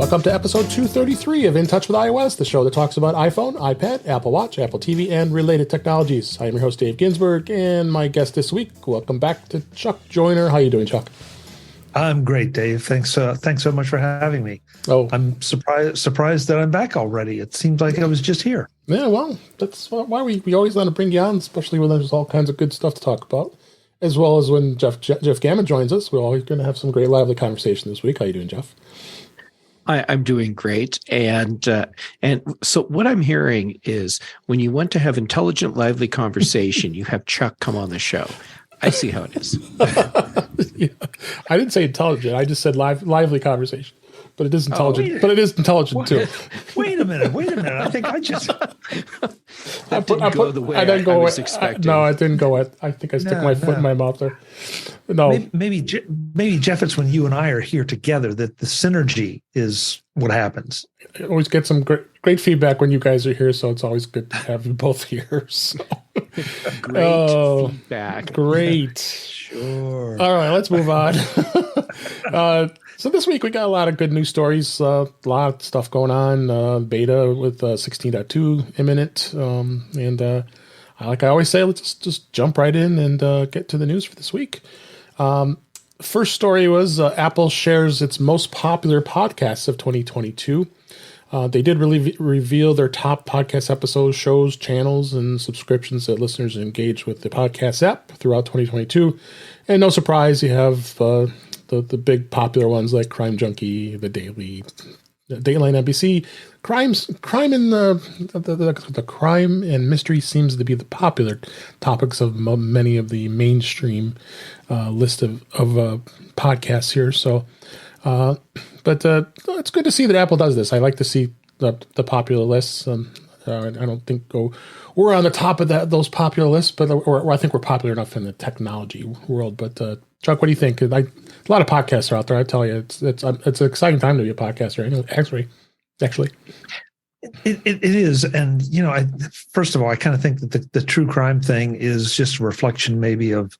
Welcome to episode 233 of In Touch with iOS, the show that talks about iPhone, iPad, Apple Watch, Apple TV, and related technologies. I am your host, Dave Ginsburg, and my guest this week, welcome back to Chuck Joyner. How are you doing, Chuck? I'm great, Dave. Thanks so much for having me. Oh, I'm surprised that I'm back already. It seems like I was just here. Yeah, well, that's why we always want to bring you on, especially when there's all kinds of good stuff to talk about, as well as when Jeff Gamet joins us. We're always going to have some great lively conversation this week. How you doing, Jeff? I'm doing great, and so what I'm hearing is when you want to have intelligent, lively conversation, you have Chuck come on the show. I see how it is. Yeah. I didn't say intelligent. I just said lively conversation. But it is intelligent. But it is intelligent too. Wait a minute. I think I just. That didn't go the way I was expecting. No, I didn't go. I think I stuck my foot in my mouth there. No, maybe Jeff. It's when you and I are here together that the synergy is what happens. I always get some great feedback when you guys are here, so it's always good to have you both here. So. Great feedback. Great. Sure. All right, let's move on. So this week we got a lot of good news stories, a lot of stuff going on, beta with 16.2 imminent, and like I always say, let's just jump right in and get to the news for this week. First story was Apple shares its most popular podcasts of 2022. They did reveal their top podcast episodes, shows, channels, and subscriptions that listeners engage with the podcast app throughout 2022. And no surprise, you have the big popular ones like Crime Junkie, The Daily, Dateline NBC. Crime in the crime and mystery seems to be the popular topics of many of the mainstream list of podcasts here. So, but it's good to see that Apple does this. I like to see the popular lists. I don't think we're on the top of those popular lists, but or I think we're popular enough in the technology world. But Chuck, what do you think? A lot of podcasts are out there. I tell you, it's an exciting time to be a podcaster. Actually, it is. And first of all, I kind of think that the true crime thing is just a reflection, maybe, of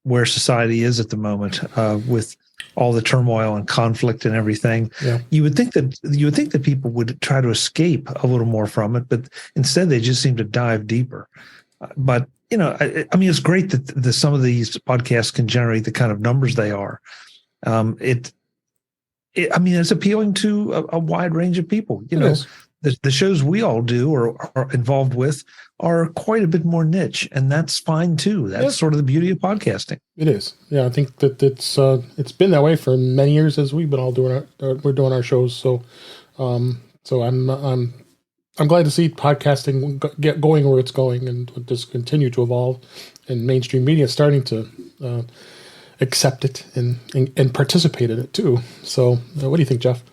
where society is at the moment, with all the turmoil and conflict and everything. Yeah. You would think that people would try to escape a little more from it, but instead they just seem to dive deeper. But I mean, it's great that some of these podcasts can generate the kind of numbers they are. I mean, it's appealing to a wide range of people. The shows we all do or are involved with are quite a bit more niche, and that's fine too. That's sort of the beauty of podcasting. It is. Yeah, I think that it's been that way for many years as we've been all doing we're doing our shows. So, so I'm glad to see podcasting get going where it's going and just continue to evolve, and mainstream media starting to accept it and participate in it too. So, what do you think, Jeff?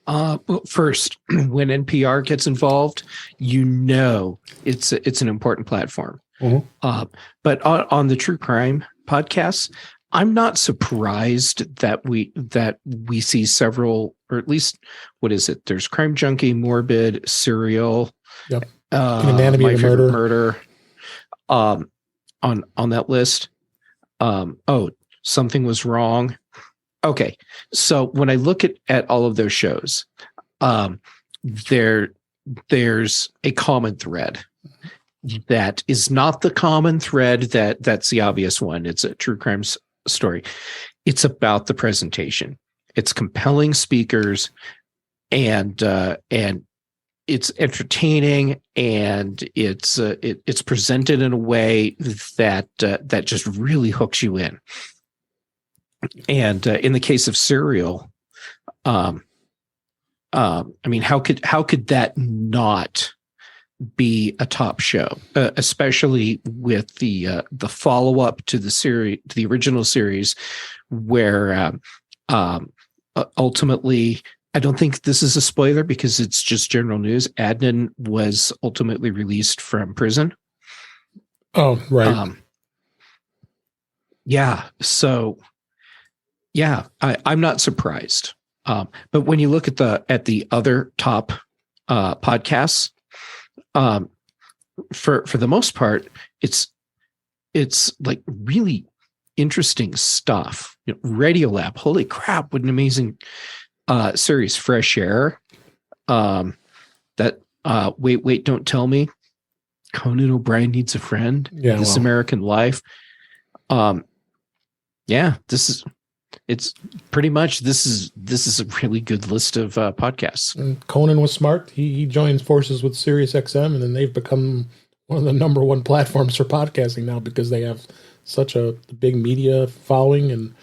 Well, first, when NPR gets involved, it's an important platform. Mm-hmm. But on the true crime podcasts, I'm not surprised that we see several, or at least, what is it? There's Crime Junkie, Morbid, Serial, yep. Anatomy My of Favorite Murder. On that list. Something Was Wrong. Okay, so when I look at all of those shows, there's a common thread that is not the common thread that's the obvious one. It's a true crime story. It's about the presentation. It's compelling speakers, and it's entertaining, and it's presented in a way that just really hooks you in. And in the case of Serial, I mean, how could that not be a top show, especially with the follow up to the series, to the original series, where ultimately, I don't think this is a spoiler because it's just general news. Adnan was ultimately released from prison. Oh, right. Yeah. So. Yeah, I'm not surprised. But when you look at the other top podcasts, for the most part, it's like really interesting stuff. Radiolab, holy crap! What an amazing series Fresh Air. That Wait, Don't Tell Me. Conan O'Brien Needs a Friend. Yeah, This American Life. Yeah, it's pretty much this is a really good list of podcasts. And Conan was smart. He joins forces with SiriusXM, and then they've become one of the number one platforms for podcasting now because they have such a big media following, and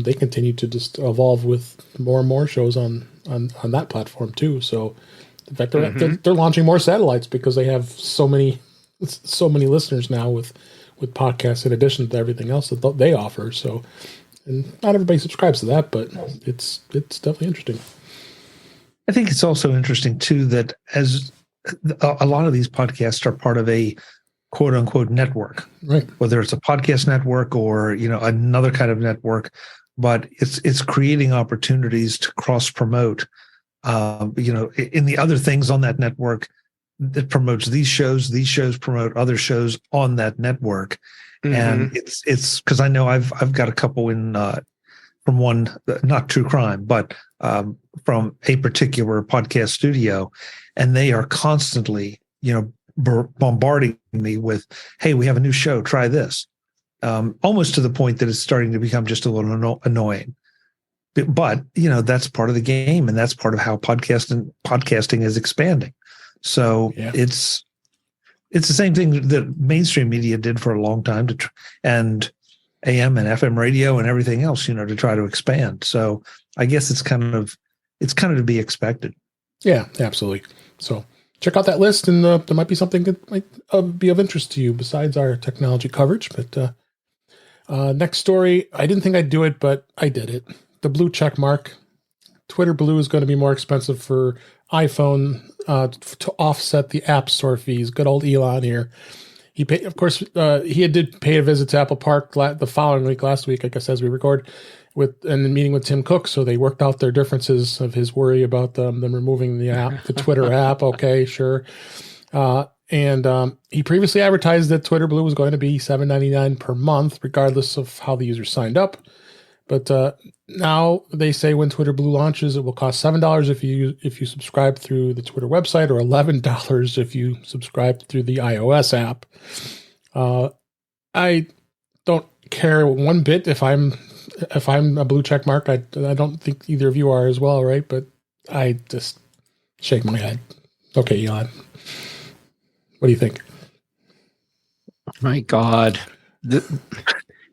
they continue to just evolve with more and more shows on that platform too. So, in fact, they're launching more satellites because they have so many listeners now with podcasts in addition to everything else that they offer. So, and not everybody subscribes to that, but it's definitely interesting. I think it's also interesting too that as a lot of these podcasts are part of a quote unquote network, right? Whether it's a podcast network or another kind of network, but it's creating opportunities to cross promote. In the other things on that network that promotes these shows promote other shows on that network. Mm-hmm. And it's because I know I've got a couple in from one, not true crime, but from a particular podcast studio, and they are constantly, bombarding me with, "Hey, we have a new show. Try this." Almost to the point that it's starting to become just a little annoying. But that's part of the game, and that's part of how podcasting is expanding. So yeah. It's the same thing that mainstream media did for a long time and AM and FM radio and everything else, to try to expand. So I guess it's kind of to be expected. Yeah, absolutely. So check out that list, and there might be something that might be of interest to you besides our technology coverage. But next story, I didn't think I'd do it, but I did it. The blue check mark. Twitter Blue is going to be more expensive for iPhone to offset the App Store fees. Good old Elon here. He paid, of course, he did pay a visit to Apple Park the following week, last week, I guess, as we record, and meeting with Tim Cook. So they worked out their differences of his worry about them removing the Twitter app. Okay, sure. And he previously advertised that Twitter Blue was going to be $7.99 per month, regardless of how the user signed up. But now they say when Twitter Blue launches, it will cost $7 if you subscribe through the Twitter website, or $11 if you subscribe through the iOS app. I don't care one bit if I'm a blue check mark. I don't think either of you are as well, right? But I just shake my head. Okay, Elon, what do you think? My God,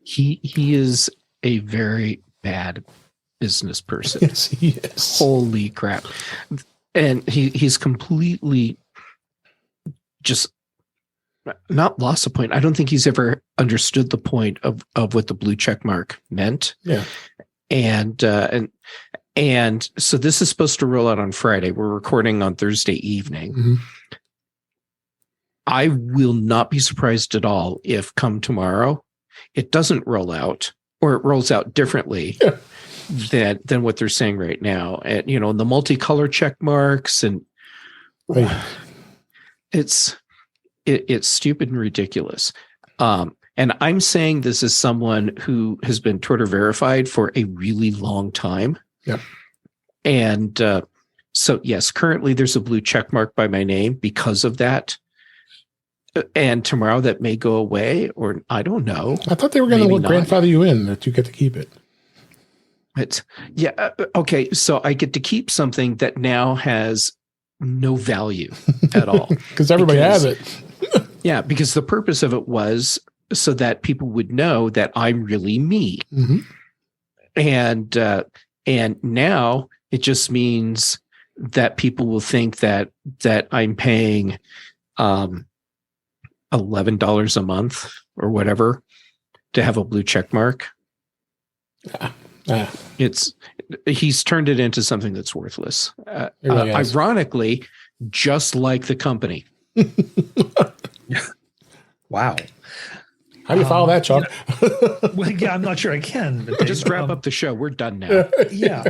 he is a very bad business person. Yes, he is. Holy crap. And he's completely just not lost the point. I don't think he's ever understood the point of what the blue check mark meant. Yeah. And so this is supposed to roll out on Friday. We're recording on Thursday evening. Mm-hmm. I will not be surprised at all if come tomorrow it doesn't roll out, or it rolls out differently than what they're saying right now. And, the multicolor check marks, and right. It's stupid and ridiculous. And I'm saying this as someone who has been Twitter verified for a really long time. Yeah. And so, yes, currently there's a blue check mark by my name because of that. And tomorrow that may go away, or I don't know. I thought they were going to grandfather you in, that you get to keep it. Okay. So I get to keep something that now has no value at all. Because everybody has it. Yeah, because the purpose of it was so that people would know that I'm really me. Mm-hmm. And now it just means that people will think that I'm paying $11 a month or whatever to have a blue check mark. He's turned it into something that's worthless. Really ironically, just like the company. Wow. How do you follow that, Chuck? Well, yeah, I'm not sure I can. But just wrap up the show. We're done now. Yeah.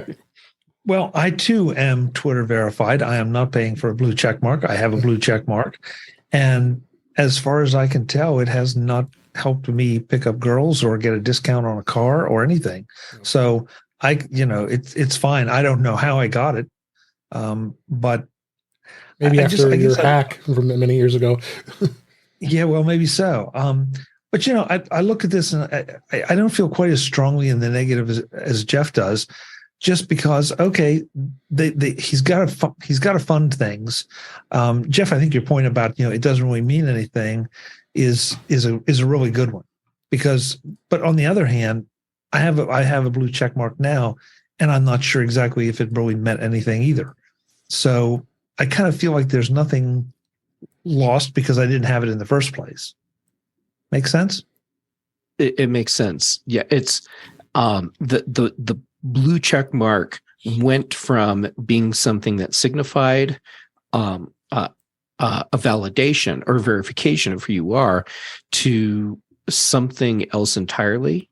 Well, I too am Twitter verified. I am not paying for a blue check mark. I have a blue check mark. And as far as I can tell, it has not helped me pick up girls or get a discount on a car or anything. So it's fine. I don't know how I got it, but Maybe after your guess hack from many years ago. yeah, well, maybe so. But I look at this and I don't feel quite as strongly in the negative as Jeff does, just because he's got to fund things. Jeff, I think your point about it doesn't really mean anything is a really good one, but on the other hand, I have a blue check mark now, and I'm not sure exactly if it really meant anything either. So I kind of feel like there's nothing lost because I didn't have it in the first place. Make sense? It makes sense. Yeah, it's the blue check mark went from being something that signified a validation or verification of who you are to something else entirely.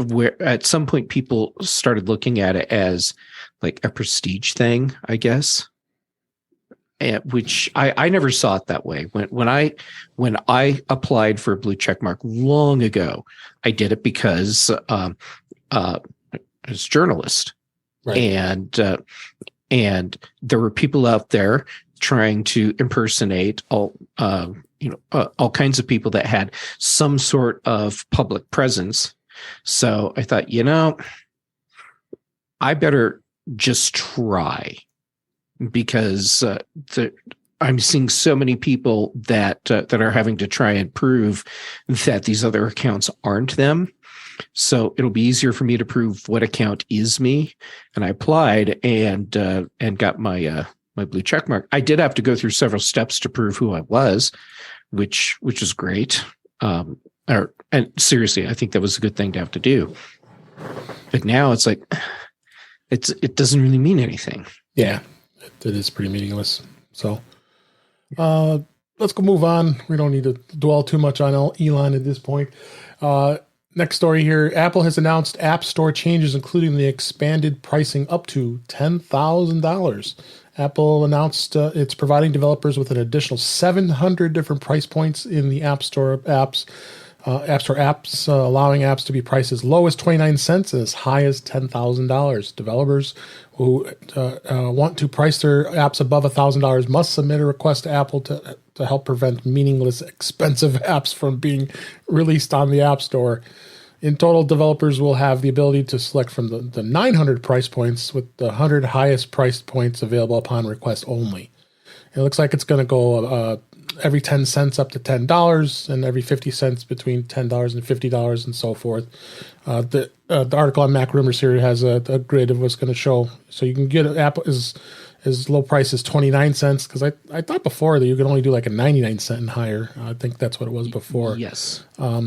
Where at some point people started looking at it as like a prestige thing, I guess. Which I never saw it that way. When I applied for a blue check mark long ago, I did it because I was a journalist, Right. And there were people out there trying to impersonate all kinds of people that had some sort of public presence. So I thought, I better just try. Because I'm seeing so many people that are having to try and prove that these other accounts aren't them. So it'll be easier for me to prove what account is me. And I applied and got my blue check mark. I did have to go through several steps to prove who I was, which was great. And seriously, I think that was a good thing to have to do. But now it's like it doesn't really mean anything. Yeah. It is pretty meaningless. So let's go move on. We don't need to dwell too much on Elon at this point. Next story here. Apple has announced App Store changes, including the expanded pricing up to $10,000. Apple announced it's providing developers with an additional 700 different price points in the App Store apps. Allowing apps to be priced as low as 29 cents and as high as $10,000. Developers who want to price their apps above $1,000 must submit a request to Apple to help prevent meaningless, expensive apps from being released on the App Store. In total, developers will have the ability to select from the 900 price points, with the 100 highest price points available upon request only. It looks like it's going to go every 10 cents up to $10, and every 50 cents between $10 and $50, and so forth. The article on Mac Rumors here has a grid of what's going to show. So you can get an app as low price as 29 cents, because I thought before that you could only do like a 99 cent and higher. I think that's what it was before. Yes.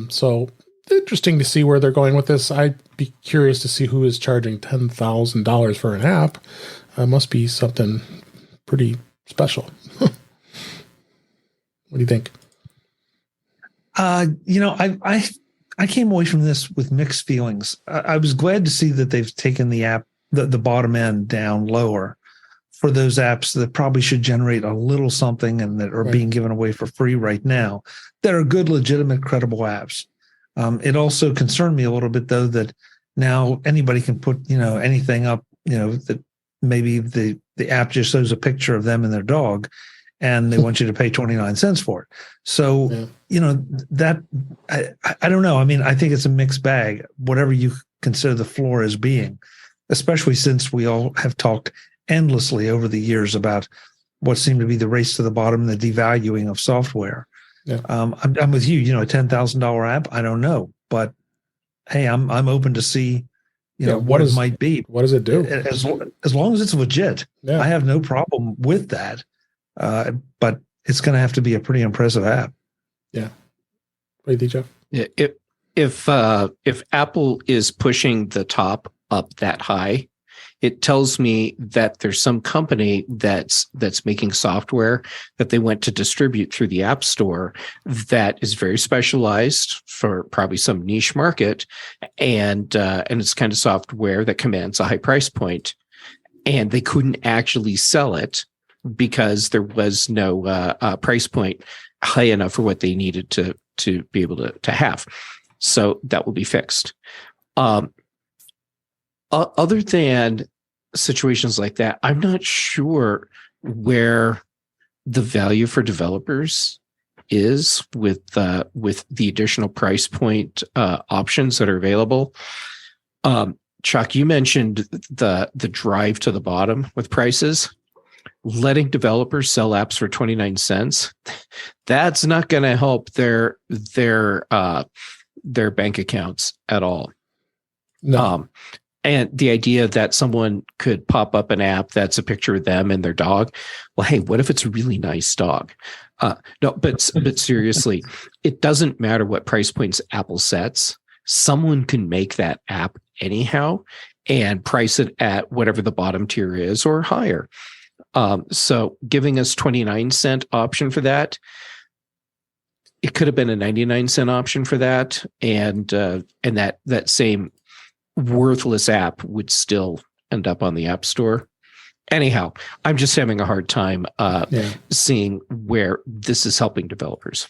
So interesting to see where they're going with this. I'd be curious to see who is charging $10,000 for an app. Must be something pretty special. What do you think? I came away from this with mixed feelings. I was glad to see that they've taken the app, the bottom end down lower for those apps that probably should generate a little something and that are being given away for free right now, that are good, legitimate, credible apps. It also concerned me a little bit, though, that now anybody can put, anything up, that maybe the app just shows a picture of them and their dog, and they want you to pay 29 cents for it. So, that I don't know. I mean, I think it's a mixed bag, whatever you consider the floor as being, especially since we all have talked endlessly over the years about what seemed to be the race to the bottom, the devaluing of software. Yeah. I'm with you, a $10,000 app. I don't know, but hey, I'm open to see, what it might be. What does it do? As long as it's legit, I have no problem with that. But it's going to have to be a pretty impressive app. Yeah. What do you think, Jeff? If Apple is pushing the top up that high, it tells me that there's some company that's making software that they went to distribute through the App Store that is very specialized for probably some niche market, and it's kind of software that commands a high price point, and they couldn't actually sell it because there was no price point high enough for what they needed to be able to have. So that will be fixed. other than situations like that, I'm not sure where the value for developers is with the additional price point options that are available. Chuck, you mentioned the drive to the bottom with prices. Letting developers sell apps for 29 cents, that's not going to help their bank accounts at all. No. And the idea that someone could pop up an app that's a picture of them and their dog. Well, hey, what if it's a really nice dog? No, but seriously, it doesn't matter what price points Apple sets. Someone can make that app anyhow and price it at whatever the bottom tier is or higher. So giving us 29-cent option for that, it could have been a 99-cent option for that, and that same worthless app would still end up on the App Store. Anyhow, I'm just having a hard time seeing where this is helping developers.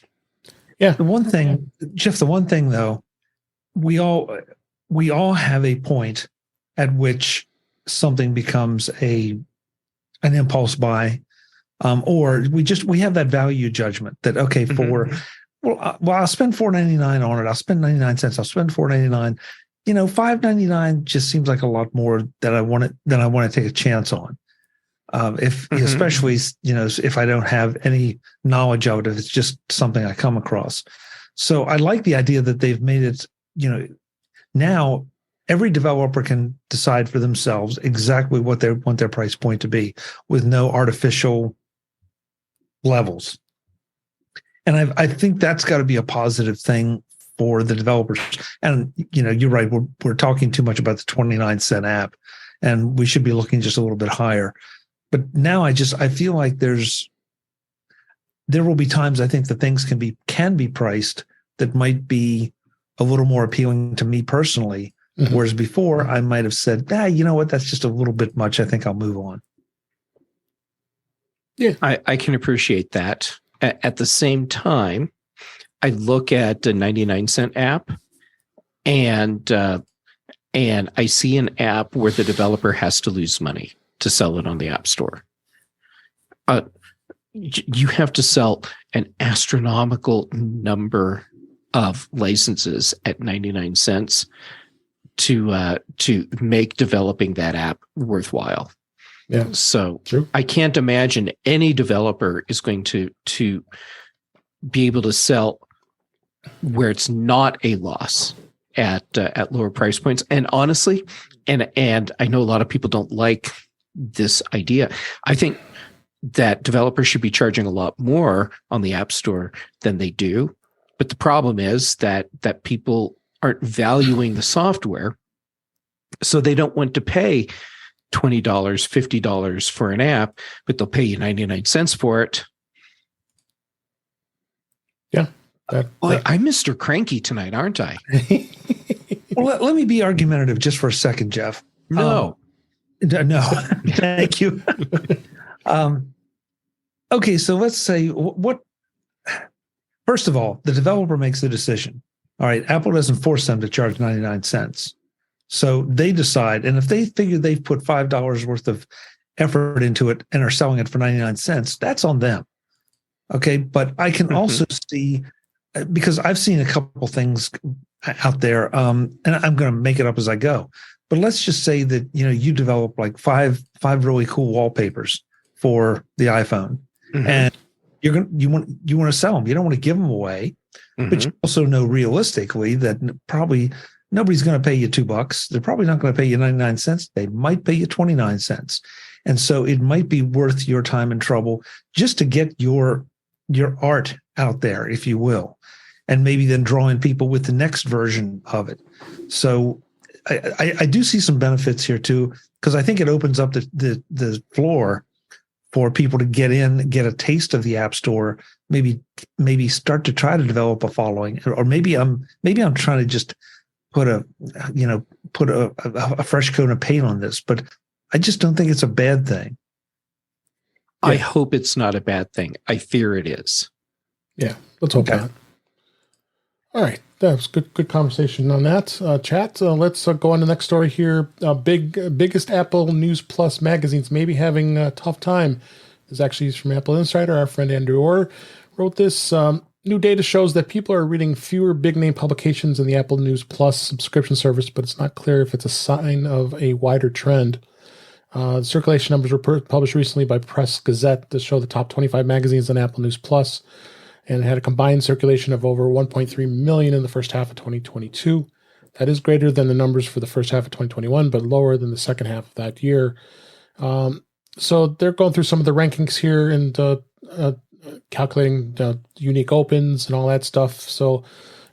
Yeah. The one thing, Jeff, though, we all have a point at which something becomes an impulse buy, or we have that value judgment that, okay, I'll spend $4.99 on it. I'll spend 99 cents. I'll spend $4.99. $5.99 just seems like a lot more that I want to take a chance on. Especially, if I don't have any knowledge of it, if it's just something I come across. So I like the idea that they've made it, now every developer can decide for themselves exactly what they want their price point to be with no artificial levels. And I think that's got to be a positive thing for the developers. And, you're right. We're talking too much about the 29-cent app, and we should be looking just a little bit higher. But now I feel like there will be times I think that things can be priced that might be a little more appealing to me personally. Mm-hmm. Whereas before I might have said, you know what, that's just a little bit much. I think I'll move on. Yeah, I can appreciate that. At the same time, I look at the 99-cent app and I see an app where the developer has to lose money to sell it on the App Store. You have to sell an astronomical number of licenses at 99 cents to make developing that app worthwhile. Yeah. So true. I can't imagine any developer is going to be able to sell where it's not a loss at lower price points. And honestly, and I know a lot of people don't like this idea. I think that developers should be charging a lot more on the App Store than they do. But the problem is that people aren't valuing the software, so they don't want to pay $20, $50 for an app, but they'll pay you 99 cents for it. Yeah. I'm Mr. Cranky tonight, aren't I? Well, let me be argumentative just for a second, Jeff. No, thank you. Okay, so let's say first of all, the developer makes the decision. All right, Apple doesn't force them to charge 99 cents. So they decide, and if they figure they've put $5 worth of effort into it and are selling it for 99 cents, that's on them. Okay, but I can also see, because I've seen a couple things out there, and I'm going to make it up as I go. But let's just say that you develop like five really cool wallpapers for the iPhone, and you want to sell them. You don't want to give them away, but you also know realistically that probably nobody's going to pay you $2. They're probably not going to pay you 99 cents. They might pay you 29 cents, and so it might be worth your time and trouble just to get your art out there, if you will, and maybe then draw in people with the next version of it. So I do see some benefits here too, because I think it opens up the floor for people to get in, get a taste of the App Store, maybe start to try to develop a following, or maybe I'm trying to just put a fresh coat of paint on this, but I just don't think it's a bad thing. I hope it's not a bad thing. I fear it is. Yeah, let's hope not. All right. that was good conversation on that. Chat. Let's go on to the next story here. Biggest Apple News Plus magazines maybe having a tough time. This actually is from Apple Insider. Our friend Andrew Orr wrote this. New data shows that people are reading fewer big-name publications in the Apple News Plus subscription service, but it's not clear if it's a sign of a wider trend. The circulation numbers were published recently by Press Gazette that show the top 25 magazines on Apple News Plus, and it had a combined circulation of over 1.3 million in the first half of 2022. That is greater than the numbers for the first half of 2021, but lower than the second half of that year. So they're going through some of the rankings here and calculating unique opens and all that stuff. So,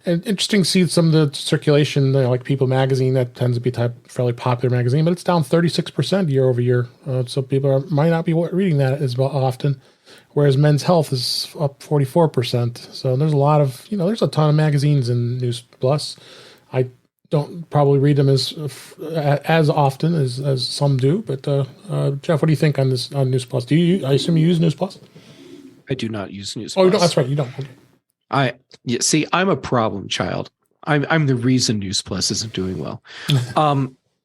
and interesting to see some of the circulation, like People Magazine, that tends to be a fairly popular magazine, but it's down 36% year over year. So people might not be reading that as often. Whereas Men's Health is up 44%. So there's a lot of, there's a ton of magazines in News Plus. I don't probably read them as often as some do. But Jeff, what do you think on this on News Plus? I assume you use News Plus? I do not use News Plus. Plus. Oh, that's right. You don't. Okay. See, I'm a problem child. I'm the reason News Plus isn't doing well.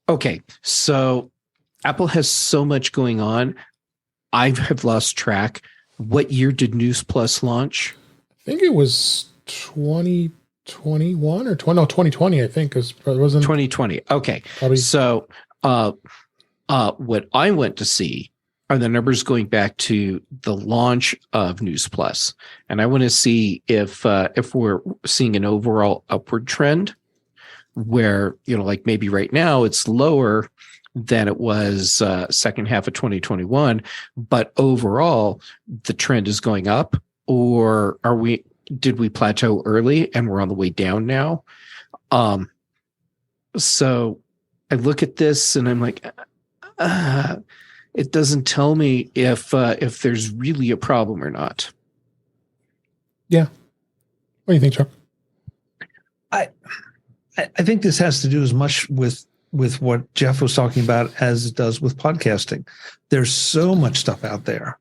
Okay, so Apple has so much going on. I have lost track. What year did News Plus launch? I think it was 2021 or 2020. I think it wasn't 2020. Okay, probably. So what I went to see are the numbers going back to the launch of News Plus, and I want to see if we're seeing an overall upward trend, where like maybe right now it's lower than it was second half of 2021, but overall the trend is going up, or did we plateau early and we're on the way down now? So I look at this and I'm like, it doesn't tell me if there's really a problem or not. Yeah. What do you think, Chuck? I think this has to do as much with what Jeff was talking about as it does with podcasting. There's so much stuff out there.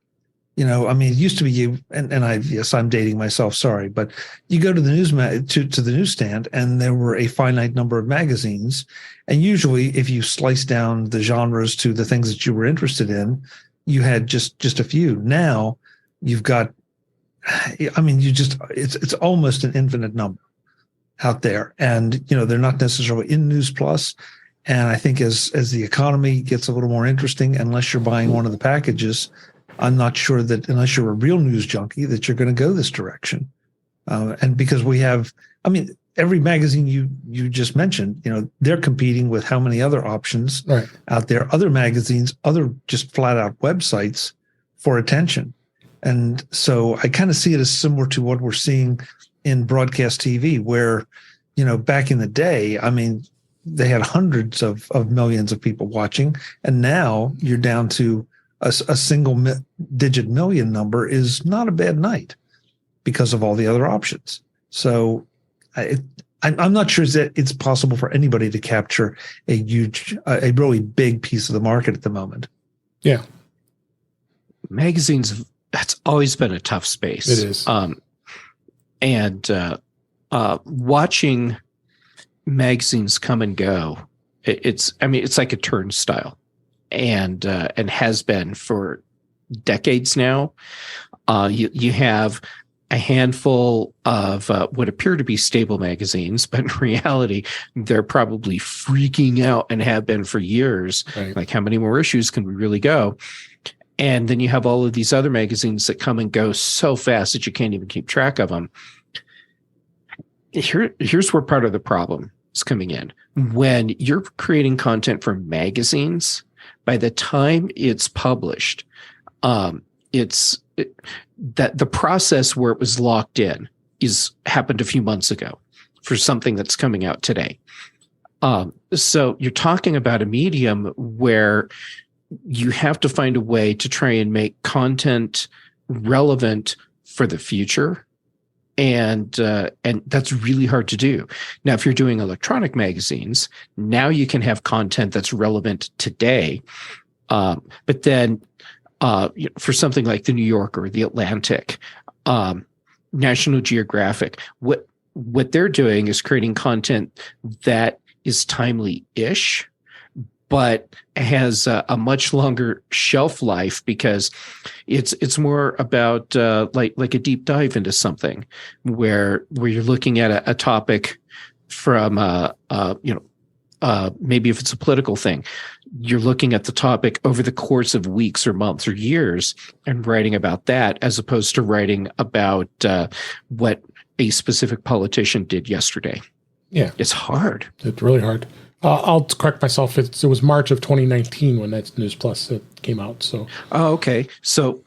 It used to be you and I'm dating myself, sorry, but you go to the to the newsstand and there were a finite number of magazines. And usually if you slice down the genres to the things that you were interested in, you had just a few. Now you've got, it's almost an infinite number out there. And, they're not necessarily in News Plus. And I think as the economy gets a little more interesting, unless you're buying one of the packages, I'm not sure that unless you're a real news junkie that you're going to go this direction. And because we have, every magazine you just mentioned, they're competing with how many other options out there, other magazines, other just flat out websites for attention. And so I kind of see it as similar to what we're seeing in broadcast TV, where, back in the day, they had hundreds of millions of people watching, and now you're down to a single digit million number is not a bad night because of all the other options. So I'm not sure that it's possible for anybody to capture a really big piece of the market at the moment. Yeah. Magazines, that's always been a tough space. It is. And watching magazines come and go, it's like a turnstile. And has been for decades now. You have a handful of what appear to be stable magazines, but in reality, they're probably freaking out and have been for years. Right. Like, how many more issues can we really go? And then you have all of these other magazines that come and go so fast that you can't even keep track of them. Here's where part of the problem is coming in. When you're creating content for magazines, by the time it's published, that the process where it was locked in happened a few months ago for something that's coming out today. So you're talking about a medium where you have to find a way to try and make content relevant for the future. And that's really hard to do. Now, if you're doing electronic magazines, now you can have content that's relevant today. But then for something like the New Yorker, the Atlantic, National Geographic, what they're doing is creating content that is timely-ish, but has a much longer shelf life because it's more about like a deep dive into something where you're looking at a topic from maybe if it's a political thing, you're looking at the topic over the course of weeks or months or years and writing about that, as opposed to writing about what a specific politician did yesterday. Yeah, it's hard. It's really hard. I'll correct myself. It was March of 2019 when that News Plus came out. So, okay. So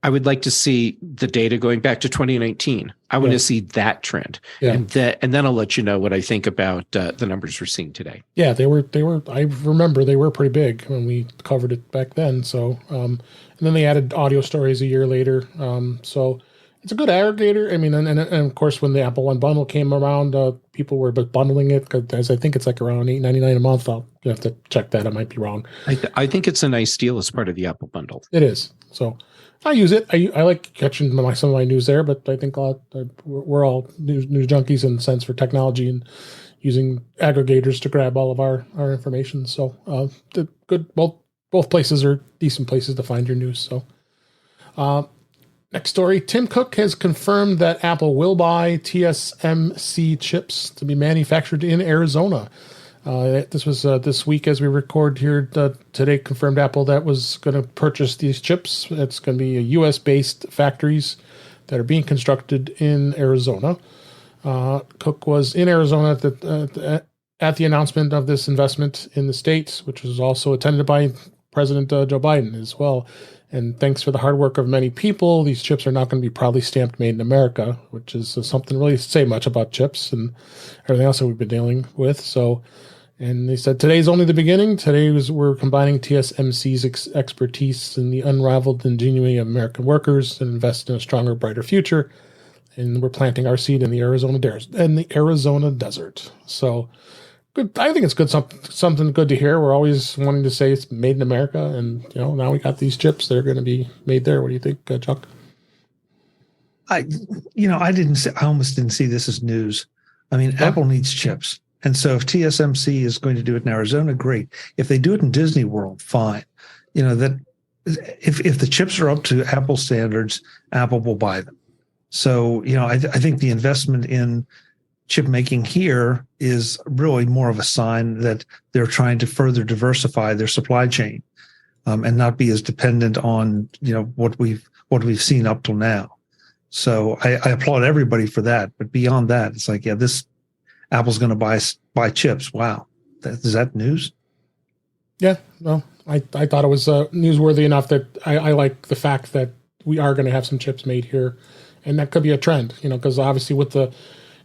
I would like to see the data going back to 2019. I want to see that trend, and then I'll let you know what I think about the numbers we're seeing today. Yeah, they were. I remember they were pretty big when we covered it back then. So, and then they added audio stories a year later. So. It's a good aggregator. I mean, and of course, when the Apple One bundle came around, people were bundling it because I think it's like around $8.99 a month. I'll have to check that. I might be wrong. I think it's a nice deal as part of the Apple bundle. It is. So I use it. I like catching some of my news there, but I think we're all news junkies in the sense for technology and using aggregators to grab all of our information. So the good. Both places are decent places to find your news. So. Next story, Tim Cook has confirmed that Apple will buy TSMC chips to be manufactured in Arizona. This was this week as we record here today, confirmed Apple that was going to purchase these chips. It's going to be U.S.-based factories that are being constructed in Arizona. Cook was in Arizona at the announcement of this investment in the state, which was also attended by President Joe Biden as well. And thanks for the hard work of many people, these chips are not going to be proudly stamped made in America, which is something really to say much about chips and everything else that we've been dealing with. So, and they said today's only the beginning. We're combining TSMC's expertise in the unrivaled ingenuity of American workers and invest in a stronger, brighter future. And we're planting our seed in the Arizona desert. So, good. I think it's good. Something good to hear. We're always wanting to say it's made in America, and now we got these chips that are going to be made there. What do you think, Chuck? I almost didn't see this as news. I mean, Apple needs chips, and so if TSMC is going to do it in Arizona, great. If they do it in Disney World, fine. That if the chips are up to Apple standards, Apple will buy them. So I think the investment in chip making here is really more of a sign that they're trying to further diversify their supply chain and not be as dependent on what we've seen up till now. So I applaud everybody for that. But beyond that, it's like, this Apple's going to buy chips. Wow, is that news? Yeah, no, I thought it was newsworthy enough that I like the fact that we are going to have some chips made here, and that could be a trend. Because obviously with the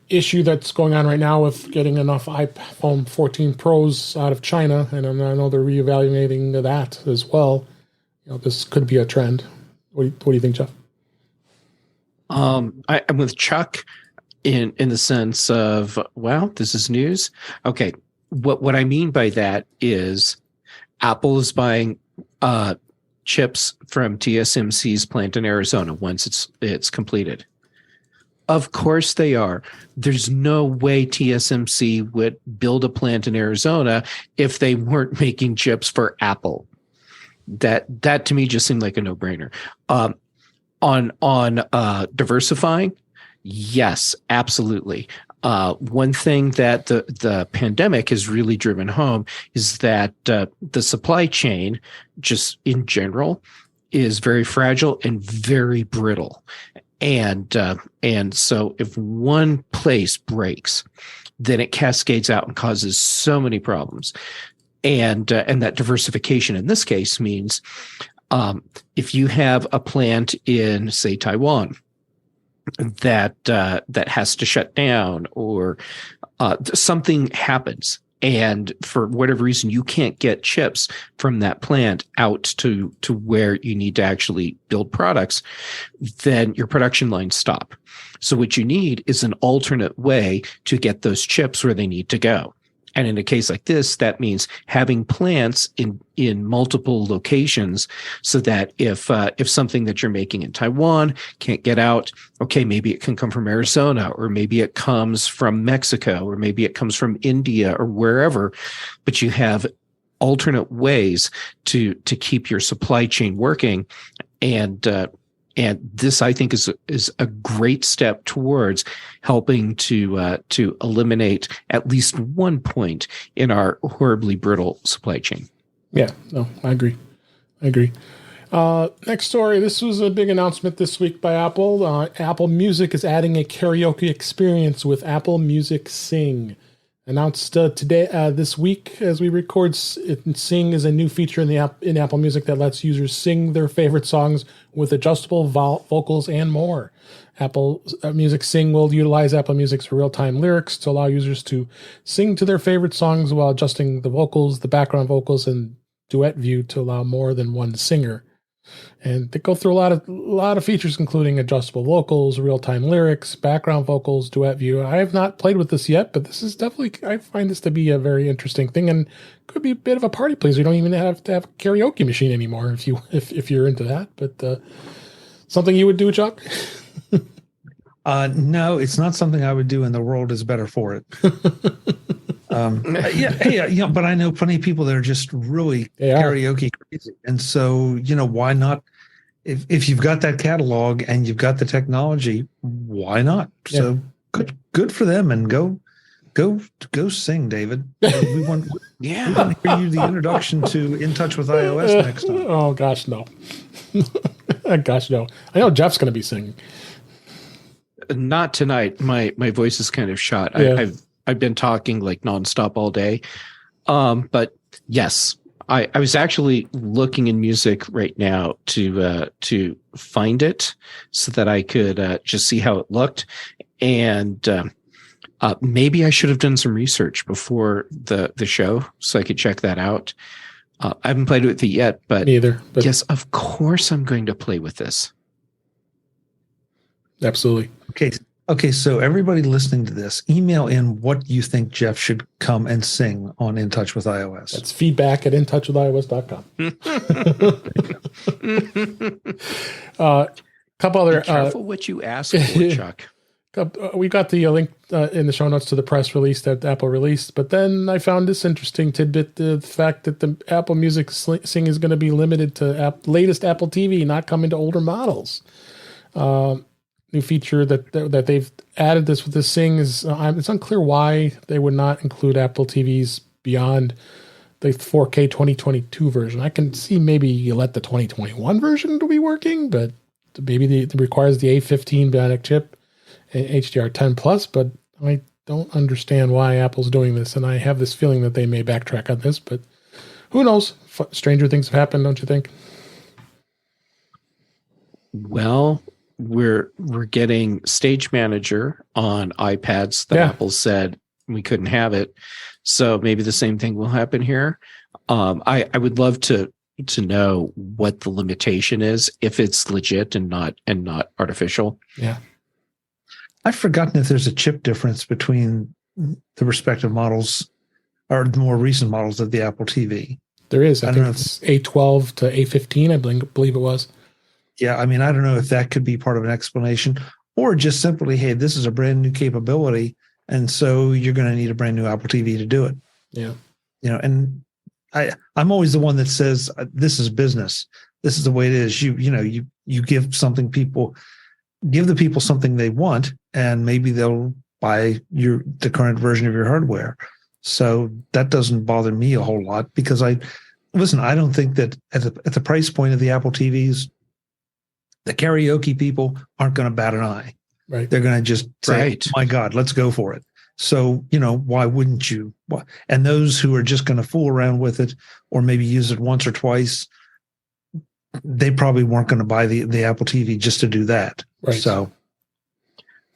issue that's going on right now with getting enough iPhone 14 Pros out of China, and I know they're reevaluating that as well. This could be a trend. What do you think, Jeff? I'm with Chuck in the sense of, well, this is news. Okay, what I mean by that is Apple is buying chips from TSMC's plant in Arizona once it's completed. Of course they are. There's no way TSMC would build a plant in Arizona if they weren't making chips for Apple. That to me just seemed like a no-brainer. On diversifying, yes, absolutely. One thing that the pandemic has really driven home is that the supply chain, just in general, is very fragile and very brittle. And so if one place breaks, then it cascades out and causes so many problems. And that diversification in this case means if you have a plant in, say, Taiwan that has to shut down, or something happens, and for whatever reason you can't get chips from that plant out to where you need to actually build products, then your production lines stop. So what you need is an alternate way to get those chips where they need to go. And in a case like this, that means having plants in multiple locations, so that if something that you're making in Taiwan can't get out, okay, maybe it can come from Arizona, or maybe it comes from Mexico, or maybe it comes from India, or wherever, but you have alternate ways to keep your supply chain working. And this, I think, is a great step towards helping to eliminate at least one point in our horribly brittle supply chain. Yeah, no, I agree. Next story. This was a big announcement this week by Apple. Apple Music is adding a karaoke experience with Apple Music Sing. Announced today, this week, as we record. Sing is a new feature in Apple Music that lets users sing their favorite songs with adjustable vocals and more. Apple Music Sing will utilize Apple Music's real-time lyrics to allow users to sing to their favorite songs while adjusting the vocals, the background vocals, and duet view to allow more than one singer. And they go through a lot of features, including adjustable vocals, real-time lyrics, background vocals, duet view. I have not played with this yet, but this is definitely, I find this to be a very interesting thing, and could be a bit of a party pleaser. You don't even have to have a karaoke machine anymore if you're into that. But something you would do, Chuck? No, it's not something I would do, and the world is better for it. But I know plenty of people that are just really karaoke crazy, and so why not? If you've got that catalog and you've got the technology, why not? Yeah. So good for them, and go sing, David. We want to hear you the introduction to In Touch with iOS next time. Oh gosh, no. Gosh, no. I know Jeff's going to be singing. Not tonight. My voice is kind of shot. Yeah. I've been talking like nonstop all day. But yes, I was actually looking in music right now to find it so that I could just see how it looked. And maybe I should have done some research before the show so I could check that out. I haven't played with it yet, but neither. But yes, of course I'm going to play with this. Absolutely. Okay, so everybody listening to this, email in what you think Jeff should come and sing on In Touch with iOS. That's feedback@intouchwithios.com. Couple other. Be careful what you ask for, Chuck. We got the link in the show notes to the press release that Apple released, but then I found this interesting tidbit: the fact that the Apple Music Sing is going to be limited to latest Apple TV, not coming to older models. New feature that they've added this with the Sing is it's unclear why they would not include Apple TVs beyond the 4K 2022 version. I can see maybe you let the 2021 version to be working, but maybe it requires the A15 Bionic chip and HDR10 Plus. But I don't understand why Apple's doing this, and I have this feeling that they may backtrack on this. But who knows? Stranger things have happened, don't you think? Well, we're getting Stage Manager on iPads that Apple said we couldn't have it, so maybe the same thing will happen here. I would love to know what the limitation is, if it's legit and not artificial. Yeah, I've forgotten if there's a chip difference between the respective models or the more recent models of the Apple TV. There is. I think it's A12 to A15. I believe it was. Yeah, I mean, I don't know if that could be part of an explanation, or just simply, hey, this is a brand new capability, and so you're going to need a brand new Apple TV to do it. Yeah, and I'm always the one that says this is business. This is the way it is. You give the people something they want, and maybe they'll buy the current version of your hardware. So that doesn't bother me a whole lot, because I don't think that at the price point of the Apple TVs, the karaoke people aren't going to bat an eye. Right. They're going to just say, "My God, let's go for it." So, why wouldn't you? And those who are just going to fool around with it, or maybe use it once or twice, they probably weren't going to buy the Apple TV just to do that. Right. So,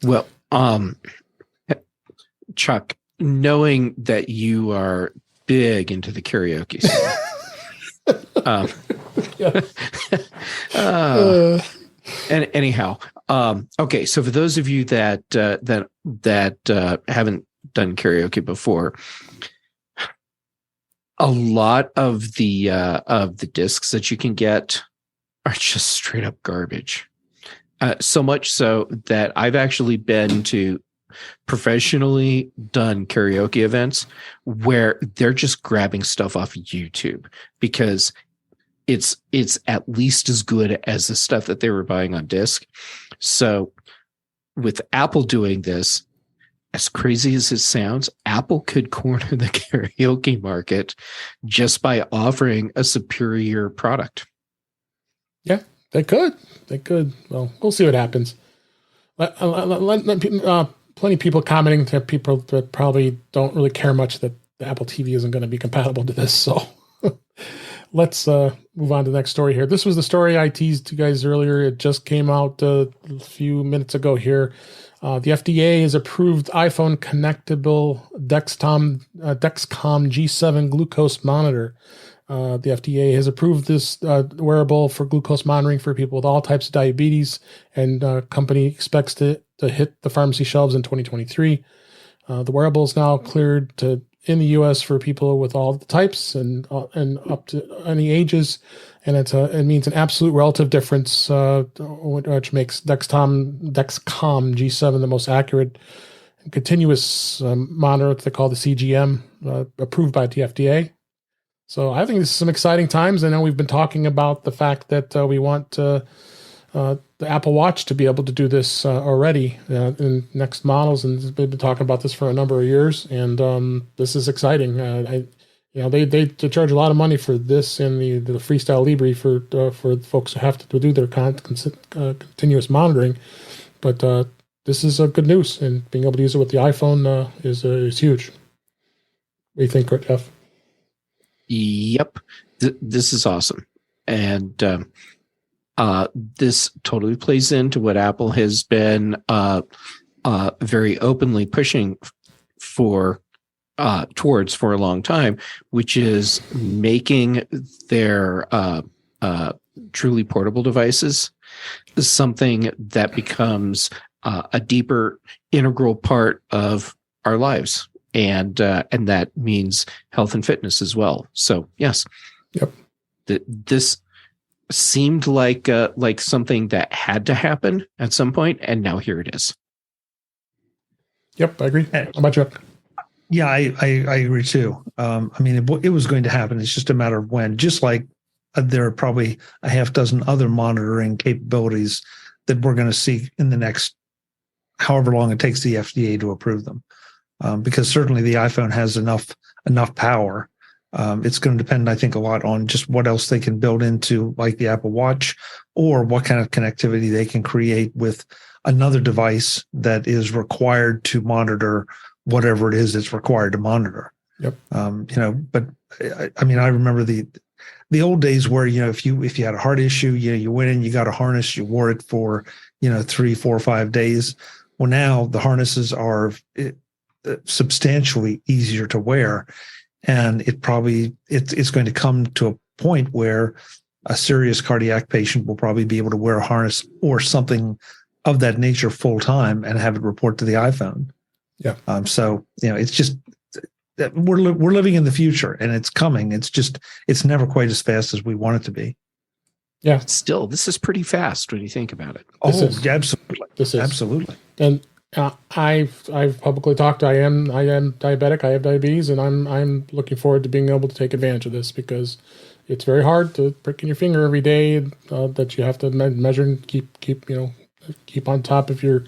well, Chuck, knowing that you are big into the karaoke scene, and anyhow, okay. So for those of you that haven't done karaoke before, A lot of the discs that you can get are just straight up garbage. So much so that I've actually been to professionally done karaoke events where they're just grabbing stuff off YouTube because it's at least as good as the stuff that they were buying on disc. So with Apple doing this, as crazy as it sounds, Apple could corner the karaoke market just by offering a superior product. Yeah, they could. They could. Well, we'll see what happens. Plenty of people commenting to people that probably don't really care much that the Apple TV isn't going to be compatible to this. So let's move on to the next story here. This was the story I teased you guys earlier. It just came out a few minutes ago here. The FDA has approved iPhone connectable Dexcom G7 glucose monitor. The FDA has approved this wearable for glucose monitoring for people with all types of diabetes, and company expects to hit the pharmacy shelves in 2023. The wearable is now cleared in the U.S. for people with all the types and up to any ages, and it means an absolute relative difference, which makes Dexcom G7 the most accurate and continuous monitor that they call the CGM, approved by the FDA. So I think this is some exciting times. I know we've been talking about the fact that we want the Apple Watch to be able to do this already in next models, and we've been talking about this for a number of years. And this is exciting. They charge a lot of money for this and the Freestyle Libre for folks who have to do their continuous monitoring. But this is good news, and being able to use it with the iPhone is huge. What do you think, Jeff? Yep. This is awesome. And this totally plays into what Apple has been very openly pushing towards for a long time, which is making their truly portable devices something that becomes a deeper integral part of our lives. And that means health and fitness as well. So yes, yep. This seemed like something that had to happen at some point, and now here it is. Yep, I agree. How about you? Yeah, I agree too. It was going to happen. It's just a matter of when. Just like there are probably a half dozen other monitoring capabilities that we're going to see in the next however long it takes the FDA to approve them. Because certainly the iPhone has enough power. It's going to depend, I think, a lot on just what else they can build into, like the Apple Watch, or what kind of connectivity they can create with another device that is required to monitor whatever it is that's required to monitor. Yep. But I remember the old days where if you had a heart issue, you went in, you got a harness, you wore it for 3, 4, 5 days. Well, now the harnesses are substantially easier to wear, and it's going to come to a point where a serious cardiac patient will probably be able to wear a harness or something of that nature full time and have it report to the iPhone. Yeah. So it's just we're living in the future, and it's coming. It's never quite as fast as we want it to be. Yeah. Still, this is pretty fast when you think about it. Absolutely. This is absolutely. And I've publicly talked. I am diabetic. I have diabetes, and I'm looking forward to being able to take advantage of this, because it's very hard to prick in your finger every day that you have to measure and keep on top of your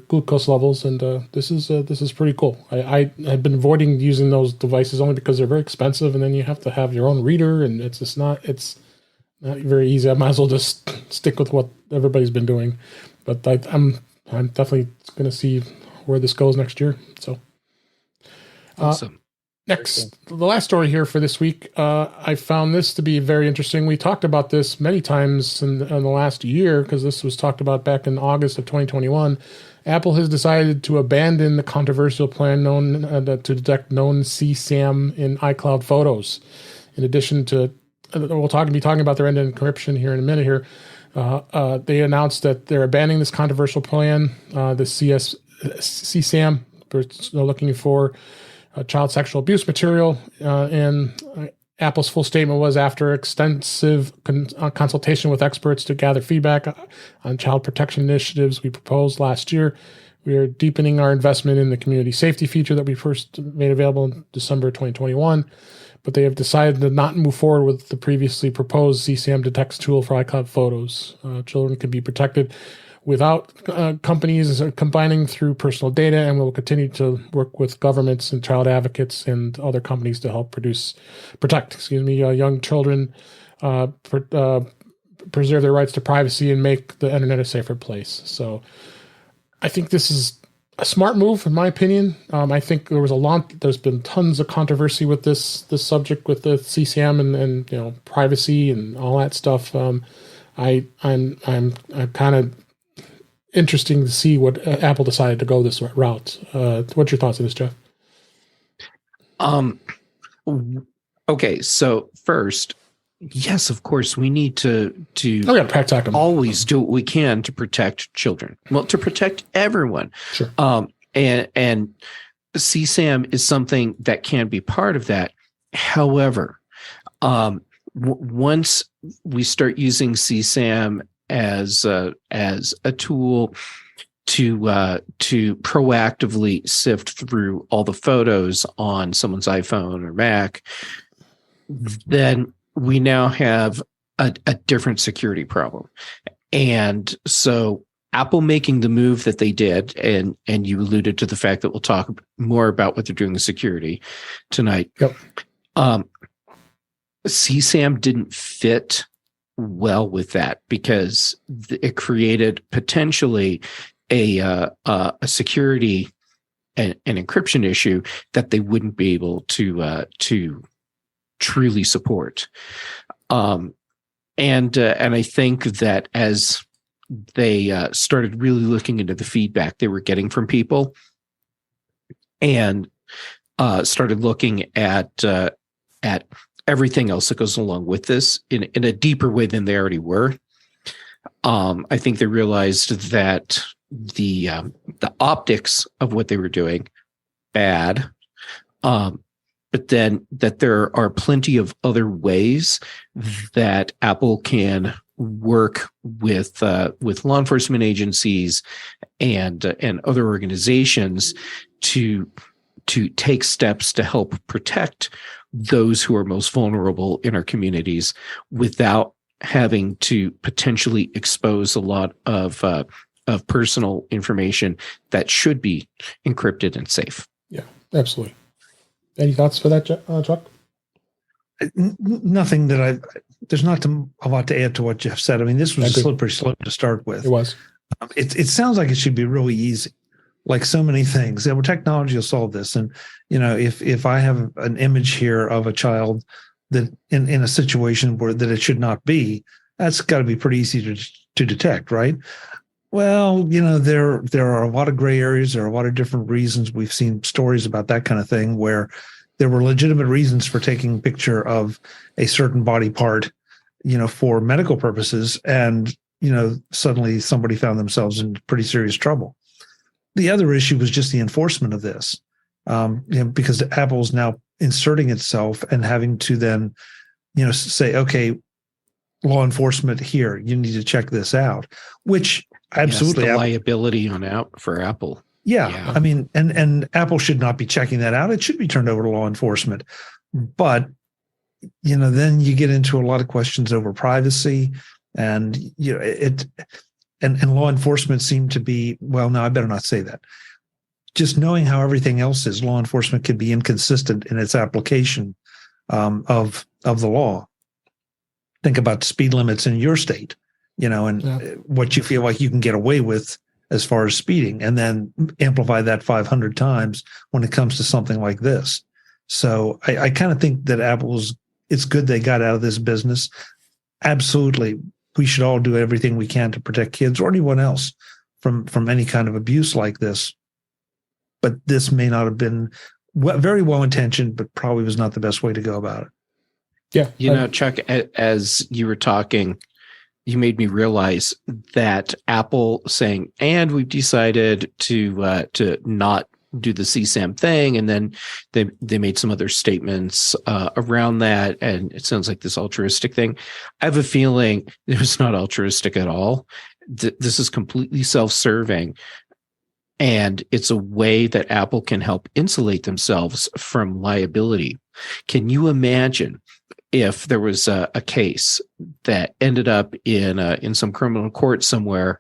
glucose levels. And this is pretty cool. I had been avoiding using those devices only because they're very expensive, and then you have to have your own reader, and it's not very easy. I might as well just stick with what everybody's been doing. But I'm definitely going to see where this goes next year. So, awesome. Next, the last story here for this week, I found this to be very interesting. We talked about this many times in the last year, because this was talked about back in August of 2021. Apple has decided to abandon the controversial plan to detect known CSAM in iCloud photos. In addition to, we'll be talking about their end-to-end encryption here in a minute here. They announced that they're abandoning this controversial plan, the CSAM. They're looking for child sexual abuse material. And Apple's full statement was, after extensive consultation with experts to gather feedback on child protection initiatives we proposed last year, we are deepening our investment in the community safety feature that we first made available in December 2021. But they have decided to not move forward with the previously proposed CCM Detects tool for iCloud photos. Children can be protected without companies combining through personal data, and we will continue to work with governments and child advocates and other companies to help protect young children, preserve their rights to privacy, and make the internet a safer place. So I think this is a smart move, in my opinion. I think there's been tons of controversy with this subject with the CCM and privacy and all that stuff. I'm kind of interesting to see what Apple decided to go this route. What's your thoughts on this, Jeff? Okay, so first, yes, of course, we need to protect them. Always do what we can to protect children. Well, to protect everyone. Sure. And CSAM is something that can be part of that. However, once we start using CSAM as a tool to proactively sift through all the photos on someone's iPhone or Mac, then we now have a different security problem. And so Apple making the move that they did, and you alluded to the fact that we'll talk more about what they're doing with security tonight. Yep. CSAM didn't fit well with that because it created potentially a security and an encryption issue that they wouldn't be able to truly support. And I think that as they started really looking into the feedback they were getting from people and started looking at everything else that goes along with this in a deeper way than they already were. I think they realized that the optics of what they were doing, bad, but then that there are plenty of other ways that Apple can work with law enforcement agencies and other organizations to take steps to help protect those who are most vulnerable in our communities without having to potentially expose a lot of personal information that should be encrypted and safe. Yeah, absolutely. Any thoughts for that, Chuck? Nothing that there's not a lot to add to what Jeff said. I mean, this was a slippery slope to start with. It was. It sounds like it should be really easy, like so many things. Well, technology will solve this. And, if I have an image here of a child that in a situation that it should not be, that's got to be pretty easy to detect, right? Well, there are a lot of gray areas. There are a lot of different reasons. We've seen stories about that kind of thing where there were legitimate reasons for taking a picture of a certain body part, for medical purposes. And, suddenly somebody found themselves in pretty serious trouble. The other issue was just the enforcement of this, because Apple's now inserting itself and having to then, say, okay, law enforcement here, you need to check this out, which absolutely the liability for Apple. Yeah. I mean, and Apple should not be checking that out. It should be turned over to law enforcement. But, then you get into a lot of questions over privacy and, and law enforcement seem to be, well, no, I better not say that. Just knowing how everything else is, law enforcement can be inconsistent in its application of the law. Think about speed limits in your state, what you feel like you can get away with as far as speeding, and then amplify that 500 times when it comes to something like this. So I kind of think that it's good they got out of this business. Absolutely. We should all do everything we can to protect kids or anyone else from any kind of abuse like this. But this may not have been very well intentioned, but probably was not the best way to go about it. Yeah. Chuck, as you were talking, you made me realize that Apple saying, and we've decided to not do the CSAM thing, and then they made some other statements around that, and it sounds like this altruistic thing. I have a feeling it was not altruistic at all. This is completely self-serving, and it's a way that Apple can help insulate themselves from liability. Can you imagine if there was a case that ended up in some criminal court somewhere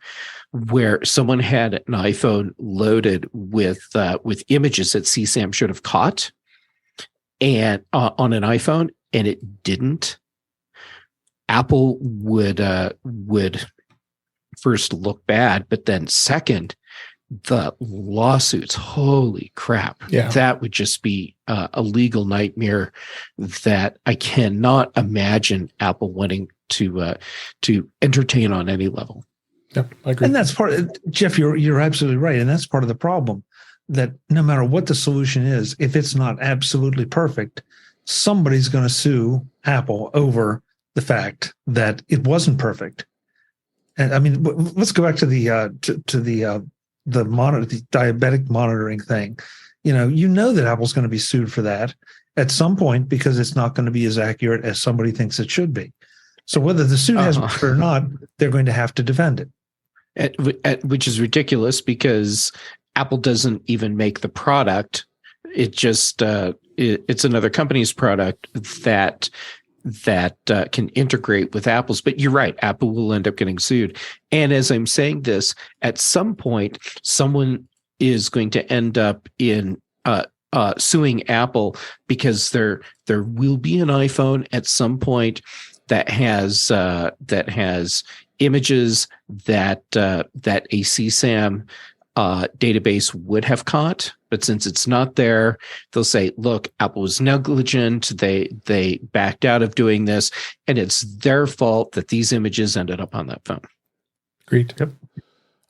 where someone had an iPhone loaded with images that CSAM should have caught, and on an iPhone, and it didn't? Apple would first look bad, but then second, the lawsuits. Holy crap! Yeah. That would just be a legal nightmare that I cannot imagine Apple wanting to entertain on any level. Yep, I agree. And that's Jeff, you're absolutely right. And that's part of the problem, that no matter what the solution is, if it's not absolutely perfect, somebody's going to sue Apple over the fact that it wasn't perfect. And I mean, let's go back to the diabetic monitoring thing. You know that Apple's going to be sued for that at some point because it's not going to be as accurate as somebody thinks it should be. So whether the suit has merit or not, they're going to have to defend it. Which is ridiculous because Apple doesn't even make the product. It just it's another company's product that can integrate with Apple's. But you're right, Apple will end up getting sued. And as I'm saying this, at some point, someone is going to end up in suing Apple because there will be an iPhone at some point that has images that a CSAM database would have caught, but since it's not there, they'll say, "Look, Apple was negligent. They backed out of doing this, and it's their fault that these images ended up on that phone." Agreed. Yep.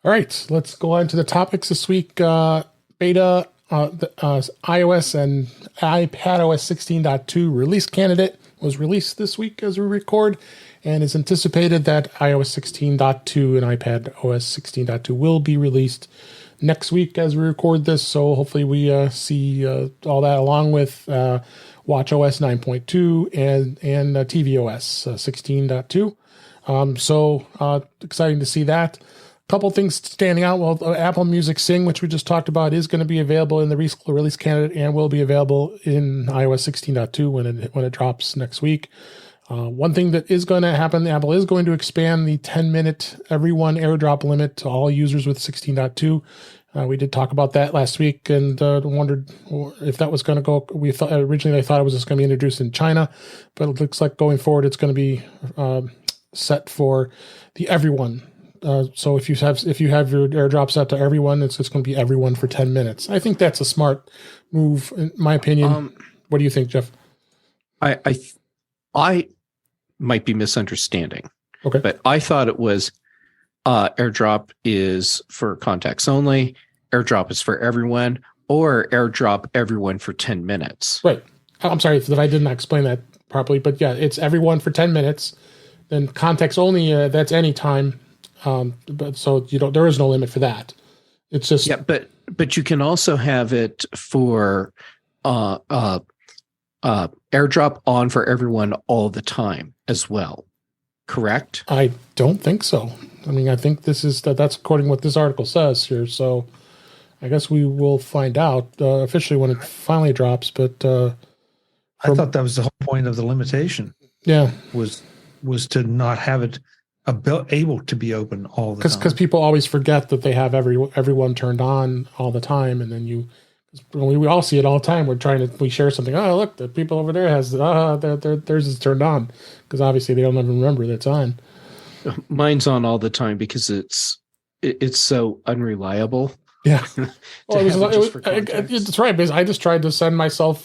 All right, let's go on to the topics this week. Beta, iOS and iPadOS 16.2 release candidate was released this week as we record, and it's anticipated that iOS 16.2 and iPadOS 16.2 will be released next week as we record this. So hopefully we see all that along with watchOS 9.2 and tvOS 16.2. So exciting to see that. Couple things standing out. Well, Apple Music Sing, which we just talked about, is going to be available in the release candidate and will be available in iOS 16.2 when it drops next week. One thing that is going to happen, Apple is going to expand the 10-minute everyone AirDrop limit to all users with 16.2. We did talk about that last week and wondered if that was going to go. We thought originally they thought it was just going to be introduced in China, but it looks like going forward it's going to be set for the everyone. So if you have your AirDrop set to everyone, it's just going to be everyone for 10 minutes. I think that's a smart move, in my opinion. What do you think, Jeff? I might be misunderstanding. Okay, but I thought it was AirDrop is for contacts only, AirDrop is for everyone, or AirDrop everyone for 10 minutes. Right. I'm sorry if I did not explain that properly, but yeah, it's everyone for 10 minutes. Then contacts only, that's any time. But so there is no limit for that. It's just but you can also have it for AirDrop on for everyone all the time as well. Correct? I don't think so. I mean, I think that's according to what this article says here. So I guess we will find out officially when it finally drops. But I thought that was the whole point of the limitation. Yeah, was to not have it able to be open all the time. Because people always forget that they have everyone turned on all the time, and then we all see it all the time. We share something. Oh, look, the people over there has theirs is turned on, because obviously they don't even remember that it's on. Mine's on all the time because it's so unreliable. Yeah, it's right, because I just tried to send myself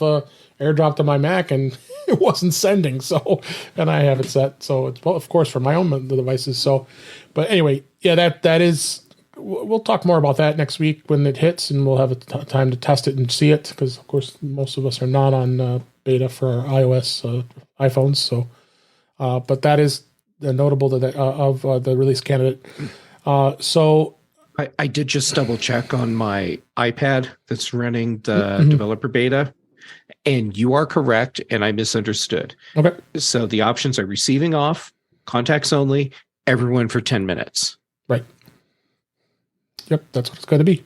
AirDrop to my Mac and it wasn't sending. So, and I have it set. So it's, well, of course, for my own devices. So, but anyway, yeah, that is, we'll talk more about that next week when it hits, and we'll have time to test it and see it. Because of course, most of us are not on beta for our iOS iPhones. So, but that is notable of the release candidate. So I did just double check on my iPad that's running the Mhm. developer beta, and you are correct, and I misunderstood. Okay. So the options are receiving off, contacts only, everyone for 10 minutes. Right. Yep, that's what it's going to be.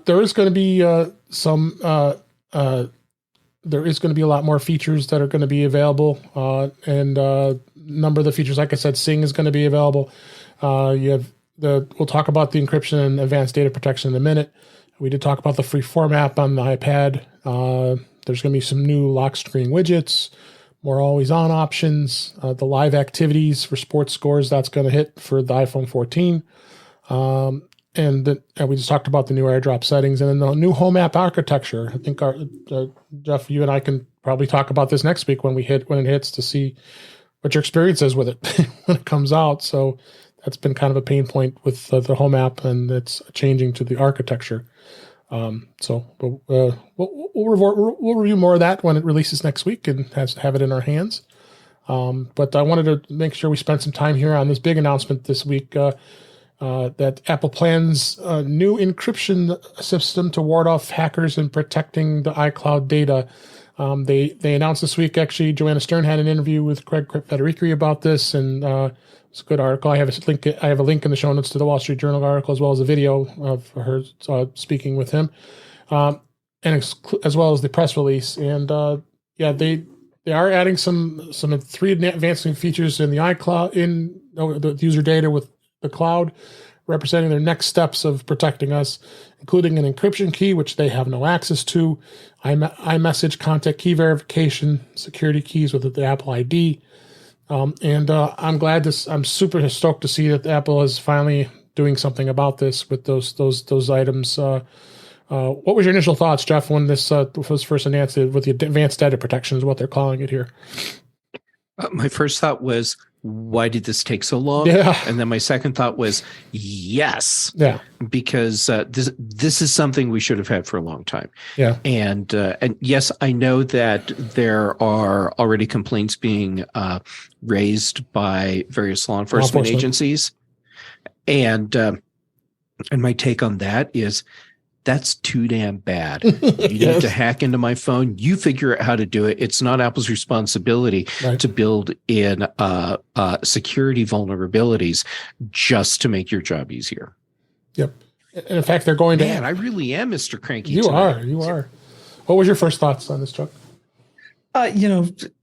There is going to be there is going to be a lot more features that are going to be available, and number of the features, like I said, Sing is going to be available. You have we'll talk about the encryption and advanced data protection in a minute. We did talk about the free form app on the iPad. There's going to be some new lock screen widgets, more always on options, the live activities for sports scores that's going to hit for the iPhone 14. And we just talked about the new Airdrop settings and then the new home app architecture. I think Jeff, you and I can probably talk about this next week when it hits to see what your experience is with it when it comes out. So that's been kind of a pain point with the home app, and it's changing to the architecture. So we'll review more of that when it releases next week and have it in our hands. But I wanted to make sure we spent some time here on this big announcement this week that Apple plans a new encryption system to ward off hackers and protecting the iCloud data. They announced this week, actually, Joanna Stern had an interview with Craig Federici about this, and it's a good article. I have a link in the show notes to the Wall Street Journal article, as well as a video of her speaking with him, and as well as the press release. And they are adding some 3 advancing features in the iCloud, in the user data with the cloud, representing their next steps of protecting us, including an encryption key, which they have no access to, iMessage contact key verification, security keys with the Apple ID. And I'm super stoked to see that Apple is finally doing something about this with those items. What was your initial thoughts, Jeff, when this was first announced with the advanced data protection is what they're calling it here? My first thought was, why did this take so long? Yeah. And then my second thought was, yes. Yeah. Because this is something we should have had for a long time. Yeah. And yes, I know that there are already complaints being raised by various law enforcement agencies. And my take on that is, that's too damn bad. You need to hack into my phone. You figure out how to do it. It's not Apple's responsibility to build in security vulnerabilities just to make your job easier. Yep. And in fact, they're going to. Man, I really am Mr. Cranky. You are. What was your first thoughts on this, Chuck?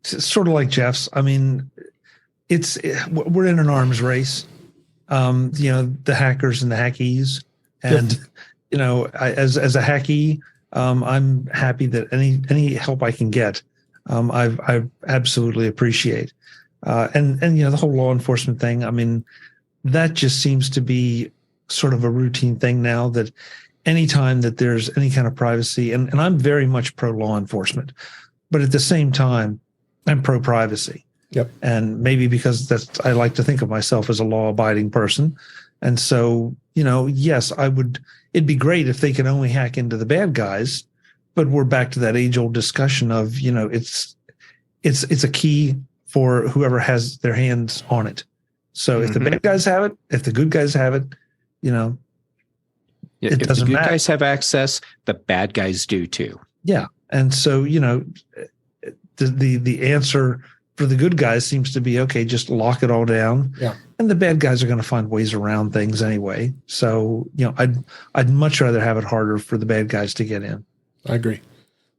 Sort of like Jeff's. I mean, we're in an arms race. The hackers and the hackies, and. As a hacky, I'm happy that any help I can get, I absolutely appreciate. And the whole law enforcement thing, I mean, that just seems to be sort of a routine thing now, that anytime that there's any kind of privacy, and I'm very much pro law enforcement, but at the same time, I'm pro privacy. Yep. And maybe because I like to think of myself as a law abiding person. And so, yes, it'd be great if they could only hack into the bad guys, but we're back to that age old discussion of, it's a key for whoever has their hands on it. So if the bad guys have it, if the good guys have it, it doesn't matter. If the good guys have access, the bad guys do too. Yeah. And so, the answer for the good guys seems to be, okay, just lock it all down. Yeah. And the bad guys are going to find ways around things anyway. So, I'd much rather have it harder for the bad guys to get in. I agree.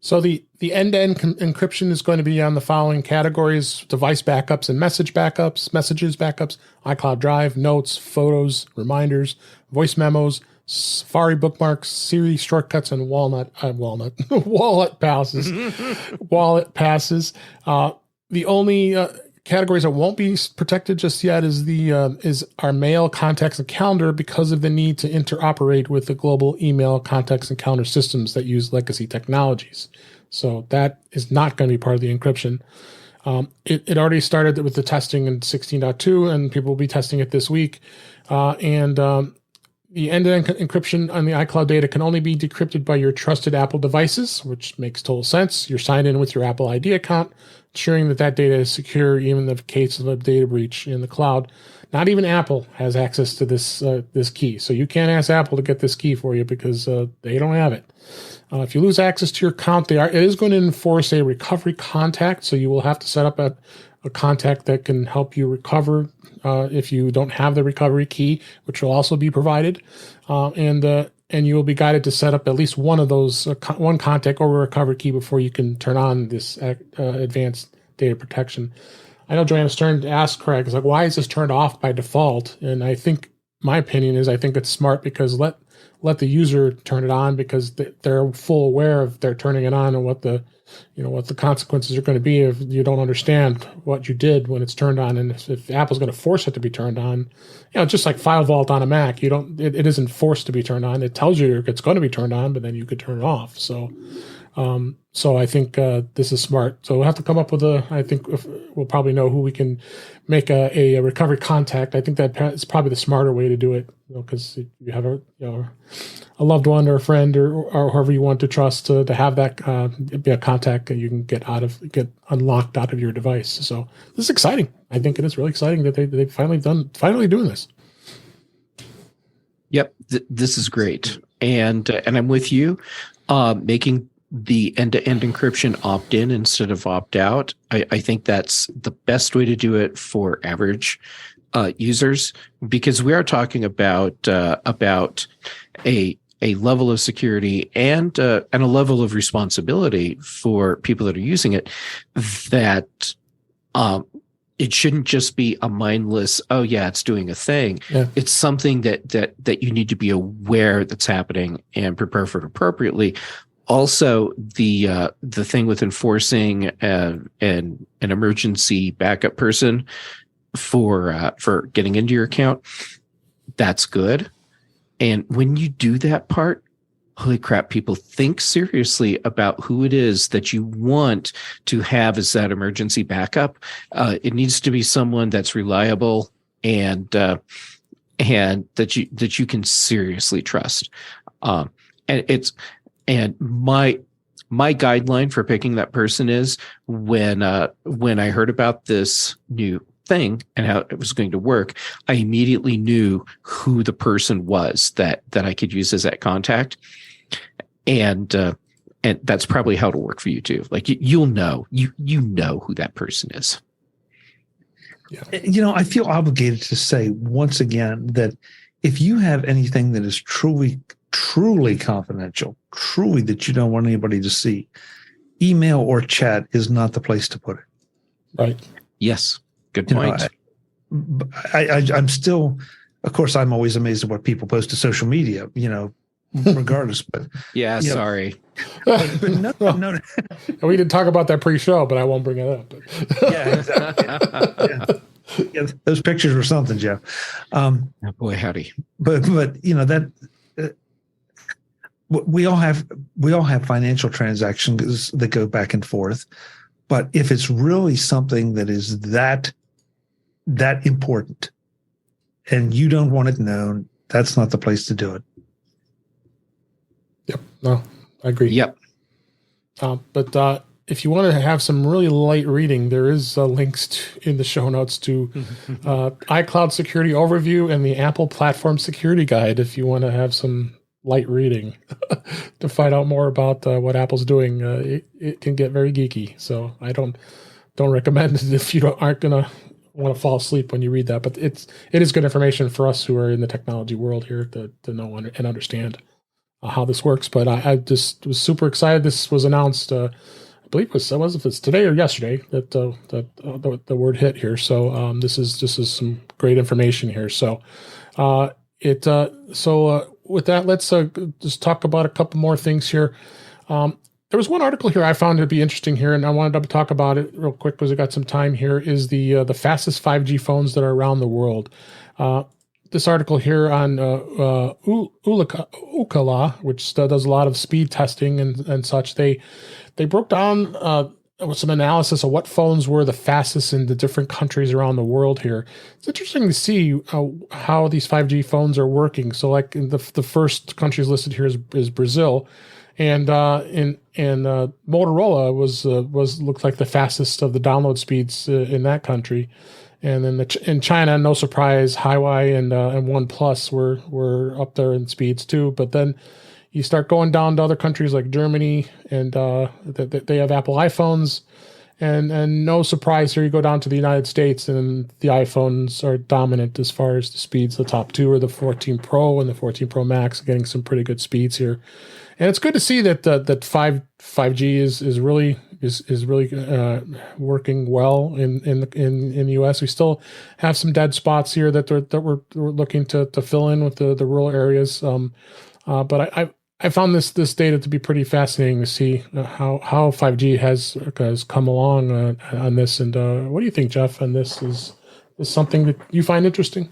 So the end-to-end encryption is going to be on the following categories: device backups and messages backups, iCloud Drive, notes, photos, reminders, voice memos, Safari bookmarks, Siri shortcuts, and wallet passes. Wallet passes. The only categories that won't be protected just yet is our mail, contacts, and calendar, because of the need to interoperate with the global email, contacts, and calendar systems that use legacy technologies. So that is not going to be part of the encryption. It already started with the testing in 16.2, and people will be testing it this week. The end-to-end encryption on the iCloud data can only be decrypted by your trusted Apple devices, which makes total sense. You're signed in with your Apple ID account, ensuring that data is secure even in the case of a data breach in the cloud. Not even Apple has access to this key, so you can't ask Apple to get this key for you because they don't have it. If you lose access to your account, it is going to enforce a recovery contact, so you will have to set up a contact that can help you recover if you don't have the recovery key, which will also be provided, and you will be guided to set up at least one of those, one contact or a recovery key before you can turn on this advanced data protection. I know Joanna Stern asked Craig, it's like, why is this turned off by default? And I think my opinion is I think it's smart because let the user turn it on because they're full aware of they're turning it on and what the consequences are going to be if you don't understand what you did when it's turned on. And if Apple's going to force it to be turned on, just like File Vault on a Mac, it isn't forced to be turned on. It tells you it's going to be turned on, but then you could turn it off. So I think this is smart. So we'll have to come up with I think we'll probably know who we can make a recovery contact. I think that is probably the smarter way to do it, because you have a loved one or a friend or whoever you want to trust to have that be a contact that you can get unlocked out of your device. So this is exciting. I think it is really exciting that they've finally doing this. Yep, this is great, and I'm with you. Making the end-to-end encryption opt-in instead of opt-out. I think that's the best way to do it for average users, because we are talking about a level of security and a level of responsibility for people that are using it, that it shouldn't just be a mindless, oh yeah, it's doing a thing. Yeah. It's something that you need to be aware that's happening and prepare for it appropriately. Also, the thing with enforcing an emergency backup person for getting into your account, that's good. And when you do that part, holy crap, people think seriously about who it is that you want to have as that emergency backup. It needs to be someone that's reliable and that you can seriously trust. And my guideline for picking that person is when I heard about this new thing and how it was going to work, I immediately knew who the person was that I could use as that contact. And that's probably how it'll work for you too. Like you'll know, you know who that person is. Yeah. I feel obligated to say once again that if you have anything that is truly confidential, truly that you don't want anybody to see, email or chat is not the place to put it. Right. Yes. Good point. I'm still, of course, I'm always amazed at what people post to social media, regardless. But yeah, sorry. But no. We didn't talk about that pre-show, but I won't bring it up. Yeah, exactly. Yeah, those pictures were something, Jeff. Oh boy, howdy. But that we all have financial transactions that go back and forth. But if it's really something that is that important and you don't want it known, that's not the place to do it. Yep. No, I agree. Yep. But if you want to have some really light reading, there is links in the show notes to iCloud Security Overview and the Apple Platform Security Guide if you want to have some light reading to find out more about what Apple's doing. It can get very geeky, so I don't recommend it if you aren't gonna want to fall asleep when you read that. But it is good information for us who are in the technology world here to know and understand how this works. But I just was super excited. This was announced. I believe it was if it's today or yesterday that the word hit here. So this is some great information here. So with that, let's just talk about a couple more things here. There was one article here I found to be interesting here, and I wanted to talk about it real quick because I got some time here, is the fastest 5G phones that are around the world. This article here on Ookla, which does a lot of speed testing and such, they broke down with some analysis of what phones were the fastest in the different countries around the world here. It's interesting to see how these 5G phones are working. So, like in the first countries listed here is Brazil, and Motorola was looked like the fastest of the download speeds in that country. And then in China, no surprise, Huawei and OnePlus were up there in speeds too. But then you start going down to other countries like Germany, and they have Apple iPhones, and no surprise here you go down to the United States, and the iPhones are dominant as far as the speeds. The top two are the 14 Pro and the 14 Pro Max, getting some pretty good speeds here. And it's good to see that 5G is really working well in the U.S. We still have some dead spots here that we're looking to fill in with the rural areas. But I found this data to be pretty fascinating to see how 5G has come along on this. And what do you think, Jeff? On this is something that you find interesting?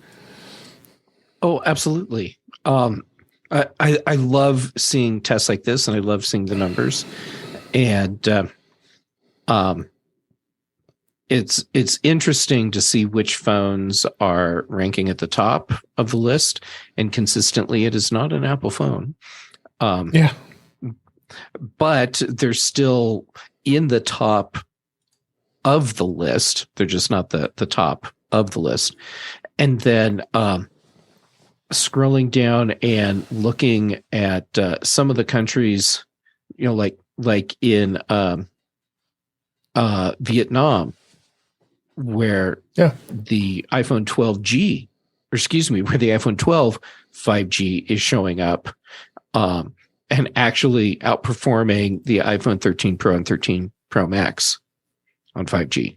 Oh, absolutely. I love seeing tests like this, and I love seeing the numbers. And it's interesting to see which phones are ranking at the top of the list, and consistently, it is not an Apple phone. Yeah, but they're still in the top of the list. They're just not the top of the list. And then scrolling down and looking at some of the countries, like in Vietnam, where the iPhone 12G, or excuse me, where the iPhone 12 5G is showing up, and actually outperforming the iPhone 13 Pro and 13 Pro Max on 5G.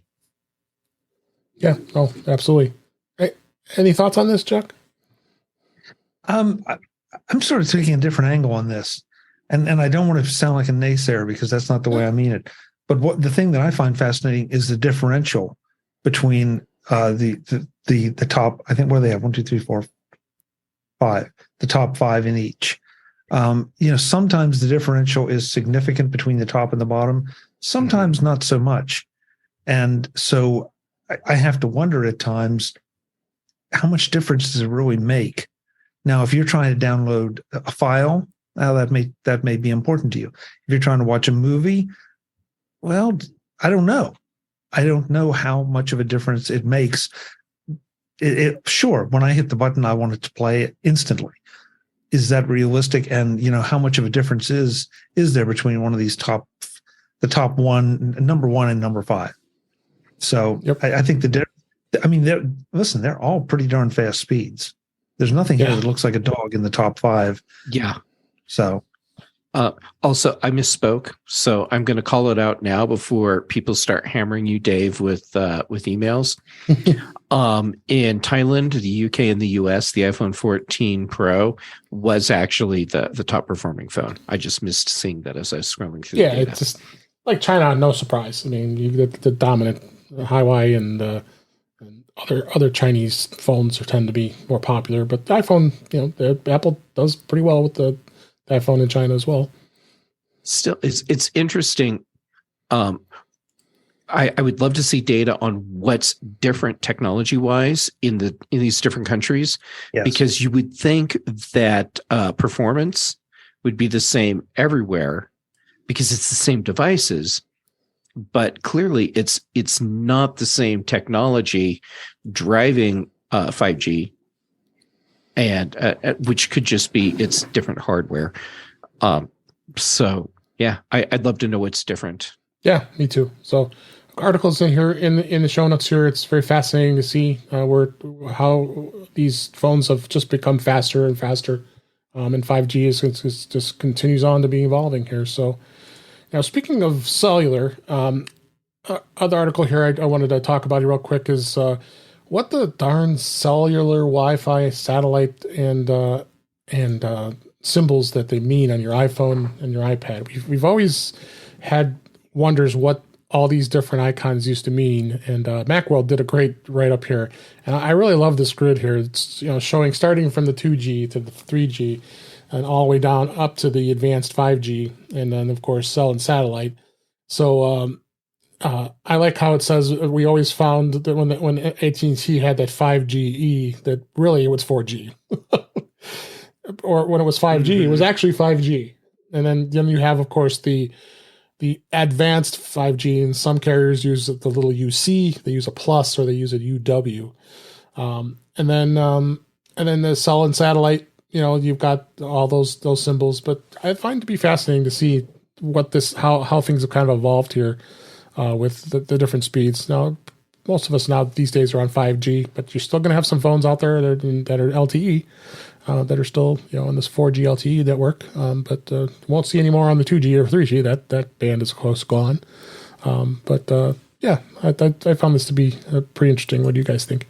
Yeah, oh, absolutely. Hey, any thoughts on this, Chuck? I'm sort of taking a different angle on this, and I don't want to sound like a naysayer because that's not the way I mean it. But the thing that I find fascinating is the differential between the top. I think what do they have? 1, 2, 3, 4, 5. The top 5 in each. Sometimes the differential is significant between the top and the bottom. Sometimes not so much, and so I have to wonder at times how much difference does it really make. Now, if you're trying to download a file, that may be important to you. If you're trying to watch a movie, well, I don't know. I don't know how much of a difference it makes. Sure, when I hit the button, I want it to play it instantly. Is that realistic? And how much of a difference is there between one of these the top one, number 1 and number 5? So yep. I think they're all pretty darn fast speeds. There's nothing here that looks like a dog in the top 5. Yeah. So, also, I misspoke. So I'm going to call it out now before people start hammering you, Dave, with emails. In Thailand, the UK, and the US, the iPhone 14 Pro was actually the top performing phone. I just missed seeing that as I was scrolling through the data. It's just like China, no surprise. I mean, you get the dominant Huawei and other Chinese phones tend to be more popular, but the iPhone, Apple does pretty well with the iPhone in China as well. Still, it's interesting. I would love to see data on what's different technology-wise in these different countries, because you would think that performance would be the same everywhere because it's the same devices. But clearly, it's not the same technology driving 5G, and which could just be it's different hardware. So yeah, I'd love to know what's different. Yeah, me too. So articles in here in the show notes here. It's very fascinating to see how these phones have just become faster and faster, and 5G is just continues on to be evolving here. So. Now, speaking of cellular, other article here I wanted to talk about real quick is what the darn cellular Wi-Fi satellite and symbols that they mean on your iPhone and your iPad. We've always had wonders what all these different icons used to mean, and Macworld did a great write-up here. And I really love this grid here. It's showing starting from the 2G to the 3G, and all the way down up to the advanced 5G, and then of course cell and satellite. So I like how it says we always found that when AT&T had that 5GE, that really it was 4G, or when it was 5G, it was actually 5G. And then you have, of course, the advanced 5G, and some carriers use the little UC, they use a plus, or they use a UW. And then the cell and satellite, you've got all those symbols. But I find it to be fascinating to see how things have kind of evolved here with the different speeds. Now, most of us now these days are on 5G, but you're still going to have some phones out there that are LTE. That are still, in this 4G LTE network, but won't see any more on the 2G or 3G. That band is close gone. Yeah, I found this to be pretty interesting. What do you guys think?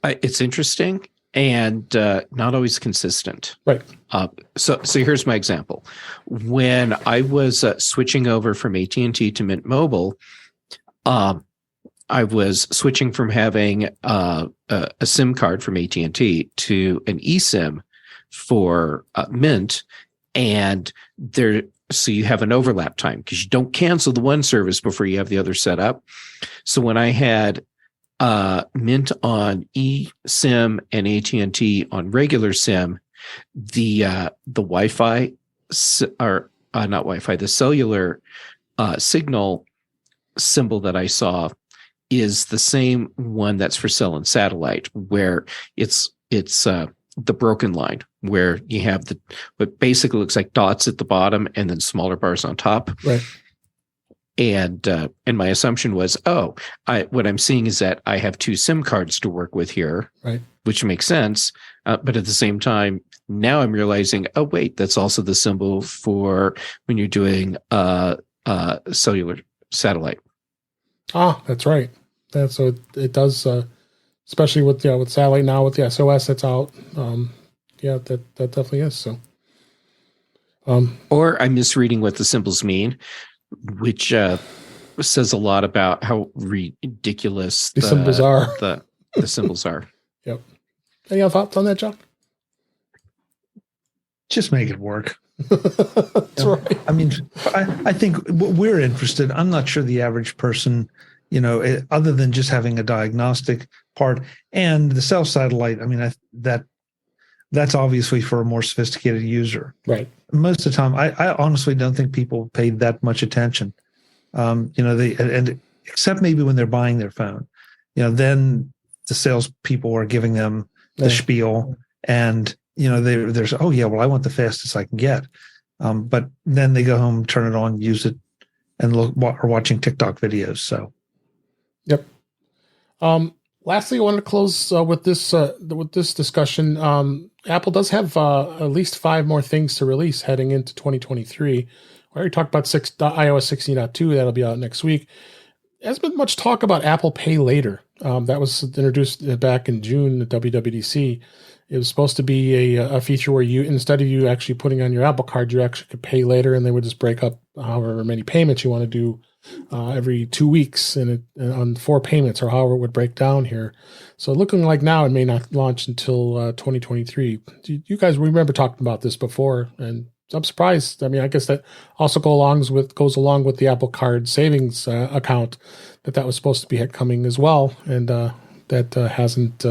It's interesting and not always consistent. Right. So here's my example. When I was switching over from AT&T to Mint Mobile, I was switching from having a SIM card from AT&T to an eSIM for Mint, and so you have an overlap time because you don't cancel the one service before you have the other set up. So when I had Mint on eSIM and AT&T on regular SIM, the Wi-Fi or not Wi-Fi, the cellular signal symbol that I saw is the same one that's for cell and satellite, where it's the broken line, where you have what basically looks like dots at the bottom and then smaller bars on top. Right. And my assumption was, what I'm seeing is that I have two SIM cards to work with here, right, which makes sense. But at the same time, now I'm realizing, oh wait, that's also the symbol for when you're doing cellular satellite. Ah, that's right. So it does, especially with satellite now with the SOS that's out. That definitely is. So, or I'm misreading what the symbols mean, which says a lot about how ridiculous the symbols are. The symbols are. Yep. Any other thoughts on that, John? Just make it work. That's right. I mean, I think we're interested. I'm not sure the average person, other than just having a diagnostic part and the cell satellite. I mean, that's obviously for a more sophisticated user. Right. Most of the time, I honestly don't think people paid that much attention. And except maybe when they're buying their phone, then the salespeople are giving them the spiel, and there's I want the fastest I can get. But then they go home, turn it on, use it, and are watching TikTok videos. So, yep. Lastly, I wanted to close with this discussion. Apple does have at least 5 more things to release heading into 2023. We already talked about iOS 16.2. That'll be out next week. There hasn't been much talk about Apple Pay Later. That was introduced back in June at WWDC. It was supposed to be a feature where instead of you actually putting on your Apple Card, you actually could pay later, and they would just break up however many payments you want to do every 2 weeks and on 4 payments, or however it would break down here. So looking like now it may not launch until 2023. You guys remember talking about this before, and I'm surprised. I mean, I guess that also goes along with the Apple Card savings account that was supposed to be coming as well, and that hasn't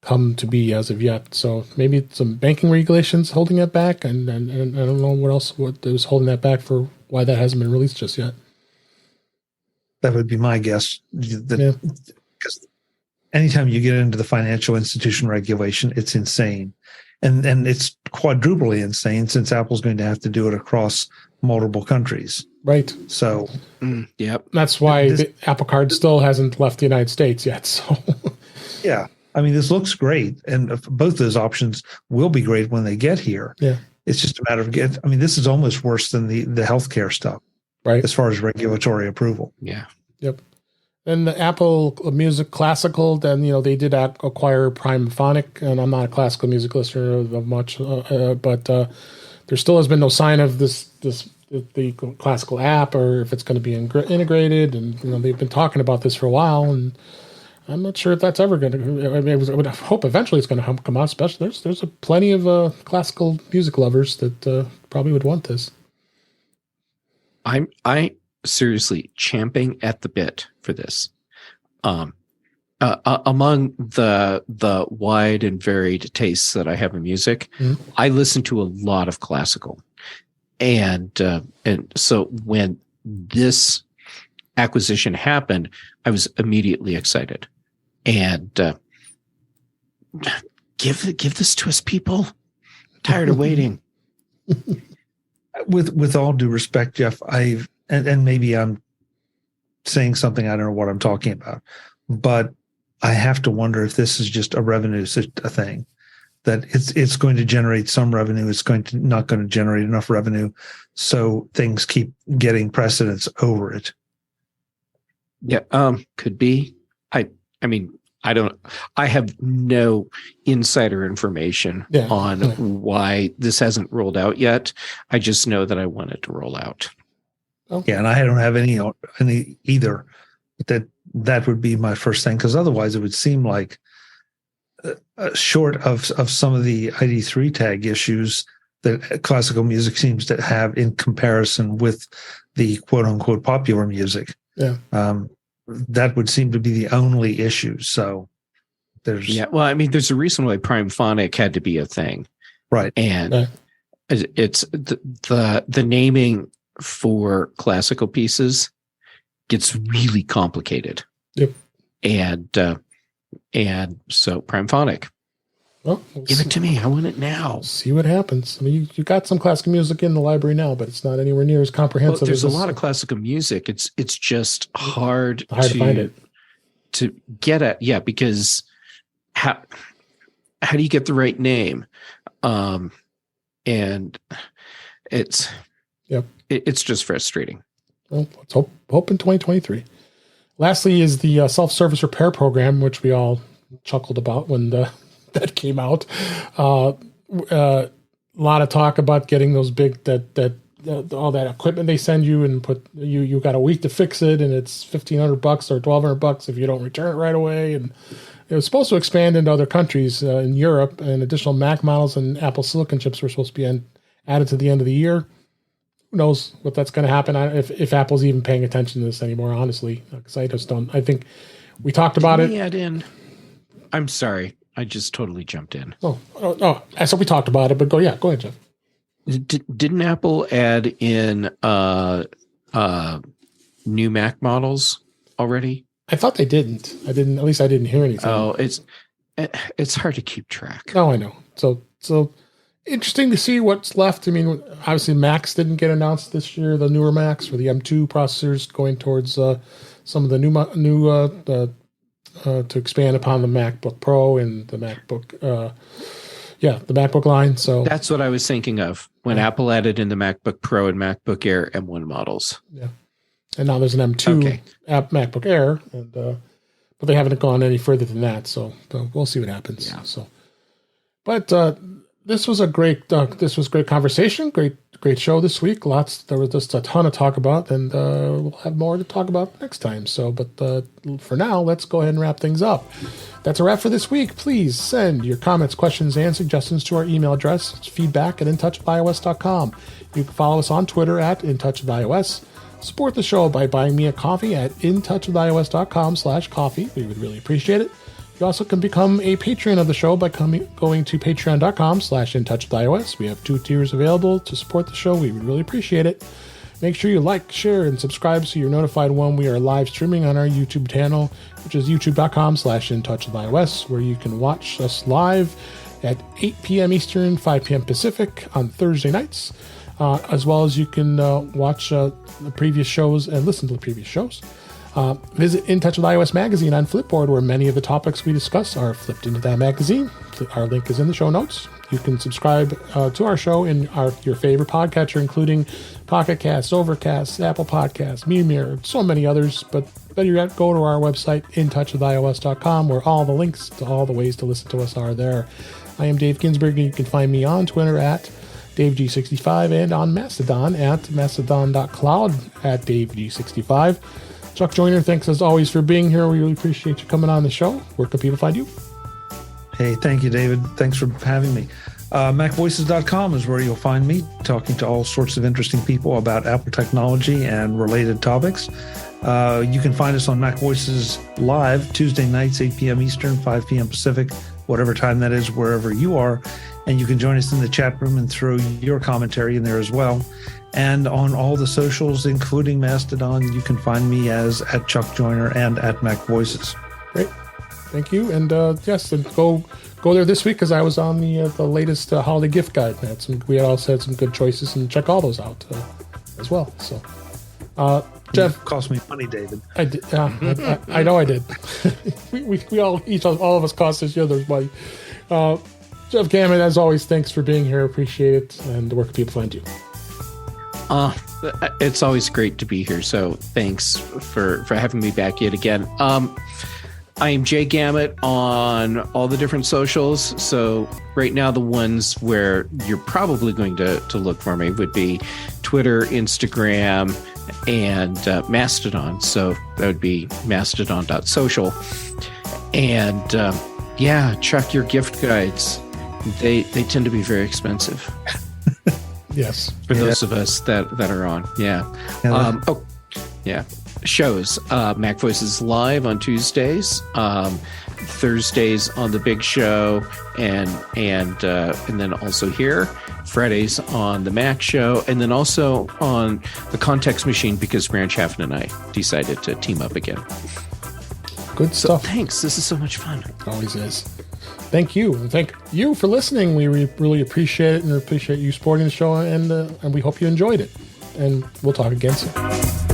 come to be as of yet. So maybe some banking regulations holding it back, and I don't know what is holding that back for why that hasn't been released just yet. That would be my guess. Because anytime you get into the financial institution regulation, it's insane. And it's quadruply insane since Apple's going to have to do it across multiple countries. Right. So, yep. That's why the Apple Card still hasn't left the United States yet. So, yeah. I mean, this looks great. And both those options will be great when they get here. Yeah. It's just a matter of this is almost worse than the healthcare stuff. Right. As far as regulatory approval. Yeah. Yep. And the Apple Music Classical, then, they did acquire Primephonic, and I'm not a classical music listener of much, but there still has been no sign of the classical app, or if it's going to be integrated. And, they've been talking about this for a while, and I'm not sure if that's ever going to, I would hope eventually it's going to come out, especially there's plenty of classical music lovers that probably would want this. I seriously champing at the bit for this. Among the wide and varied tastes that I have in music, I listen to a lot of classical, and so when this acquisition happened, I was immediately excited. And give this to us, people. Tired of waiting. With all due respect, Jeff, and maybe I'm saying something I don't know what I'm talking about, but I have to wonder if this is just a revenue thing, that it's going to generate some revenue, it's not going to generate enough revenue, so things keep getting precedence over it. Yeah, could be. I mean, I have no insider information on why this hasn't rolled out yet. I just know that I want it to roll out. Okay. Yeah, and I don't have any either. That would be my first thing, because otherwise it would seem like, short of some of the ID3 tag issues that classical music seems to have in comparison with the quote unquote popular music. Yeah. That would seem to be the only issue. So well, I mean, there's a reason why Prime Phonic had to be a thing. Right. And it's the naming for classical pieces gets really complicated. Yep. And so Prime Phonic. Well, give it to me. I want it now. See what happens. I mean, you got some classical music in the library now, but it's not anywhere near as comprehensive. There's a lot of classical music. It's just hard to find it, to get at. Yeah, because how do you get the right name? And it's just frustrating. Well, let's hope in 2023. Lastly is the self-service repair program, which we all chuckled about when that came out. A lot of talk about getting those big all that equipment they send you, and you got a week to fix it, and it's $1,500 or $1,200 if you don't return it right away. And it was supposed to expand into other countries in Europe, and additional Mac models and Apple Silicon chips were supposed to be added to the end of the year. Who knows what that's going to happen? If Apple's even paying attention to this anymore, honestly, because I just don't. I think we talked about it. Add in. I'm sorry, I just totally jumped in. Oh! So we talked about it, but go ahead, Jeff. Didn't Apple add in new Mac models already? I thought they didn't. At least I didn't hear anything. Oh, it's hard to keep track. Oh, I know. So interesting to see what's left. I mean, obviously Macs didn't get announced this year. The newer Macs for the M2 processors going towards some of the new to expand upon the MacBook Pro and the MacBook. The MacBook line. So that's what I was thinking of when Apple added in the MacBook Pro and MacBook Air M1 models. Yeah. And now there's an M2 MacBook Air, and but they haven't gone any further than that. So we'll see what happens. Yeah. So, but this was great conversation. Great show this week. There was just a ton to talk about, and we'll have more to talk about next time. So, but for now, let's go ahead and wrap things up. That's a wrap for this week. Please send your comments, questions, and suggestions to our email address. It's feedback@intouchwithios.com. You can follow us on Twitter @intouchwithios. Support the show by buying me a coffee at intouchwithios.com/coffee. We would really appreciate it. You also can become a patron of the show by going to patreon.com/intouchwithios. We have 2 tiers available to support the show. We would really appreciate it. Make sure you like, share, and subscribe so you're notified when we are live streaming on our YouTube channel, which is youtube.com/intouchwithios, where you can watch us live at 8 p.m. Eastern, 5 p.m. Pacific on Thursday nights, as well as you can watch the previous shows and listen to the previous shows. Visit In Touch with iOS magazine on Flipboard, where many of the topics we discuss are flipped into that magazine. Our link is in the show notes. You can subscribe to our show in your favorite podcatcher, including Pocket Cast, Overcast, Apple Podcasts, Mirror, so many others. But better yet, go to our website, intouchwithios.com, where all the links to all the ways to listen to us are there. I am Dave Ginsberg, and you can find me on Twitter at DaveG65 and on Mastodon at mastodon.cloud at DaveG65. Chuck Joyner, thanks as always for being here. We really appreciate you coming on the show. Where can people find you? Hey, thank you, David. Thanks for having me. MacVoices.com is where you'll find me talking to all sorts of interesting people about Apple technology and related topics. You can find us on Mac Voices Live Tuesday nights, 8 p.m. Eastern, 5 p.m. Pacific, whatever time that is, wherever you are. And you can join us in the chat room and throw your commentary in there as well. And on all the socials, including Mastodon, you can find me as at Chuck Joyner and at Mac Voices. Great. Thank you. And yes, and go there this week because I was on the latest holiday gift guide. We also had some good choices, and check all those out as well. So, Jeff, it cost me money, David. I did. I know I did. we all of us cost each other's money. Jeff Gamet, as always, thanks for being here. Appreciate it. And where can people find you? It's always great to be here. So thanks for having me back yet again. I am Jay Gamet on all the different socials. So right now, the ones where you're probably going to look for me would be Twitter, Instagram, and Mastodon. So that would be mastodon.social. And check your gift guides. They tend to be very expensive. Yes. For those of us that are on. Yeah. Shows. Mac Voices Live on Tuesdays. Thursdays on the Big Show, and then also here. Fridays on the Mac Show, and then also on the Context Machine because Branch Haffen and I decided to team up again. Good stuff. Thanks. This is so much fun. It always is. Thank you. And thank you for listening. We really appreciate it and appreciate you supporting the show, and we hope you enjoyed it. And we'll talk again soon.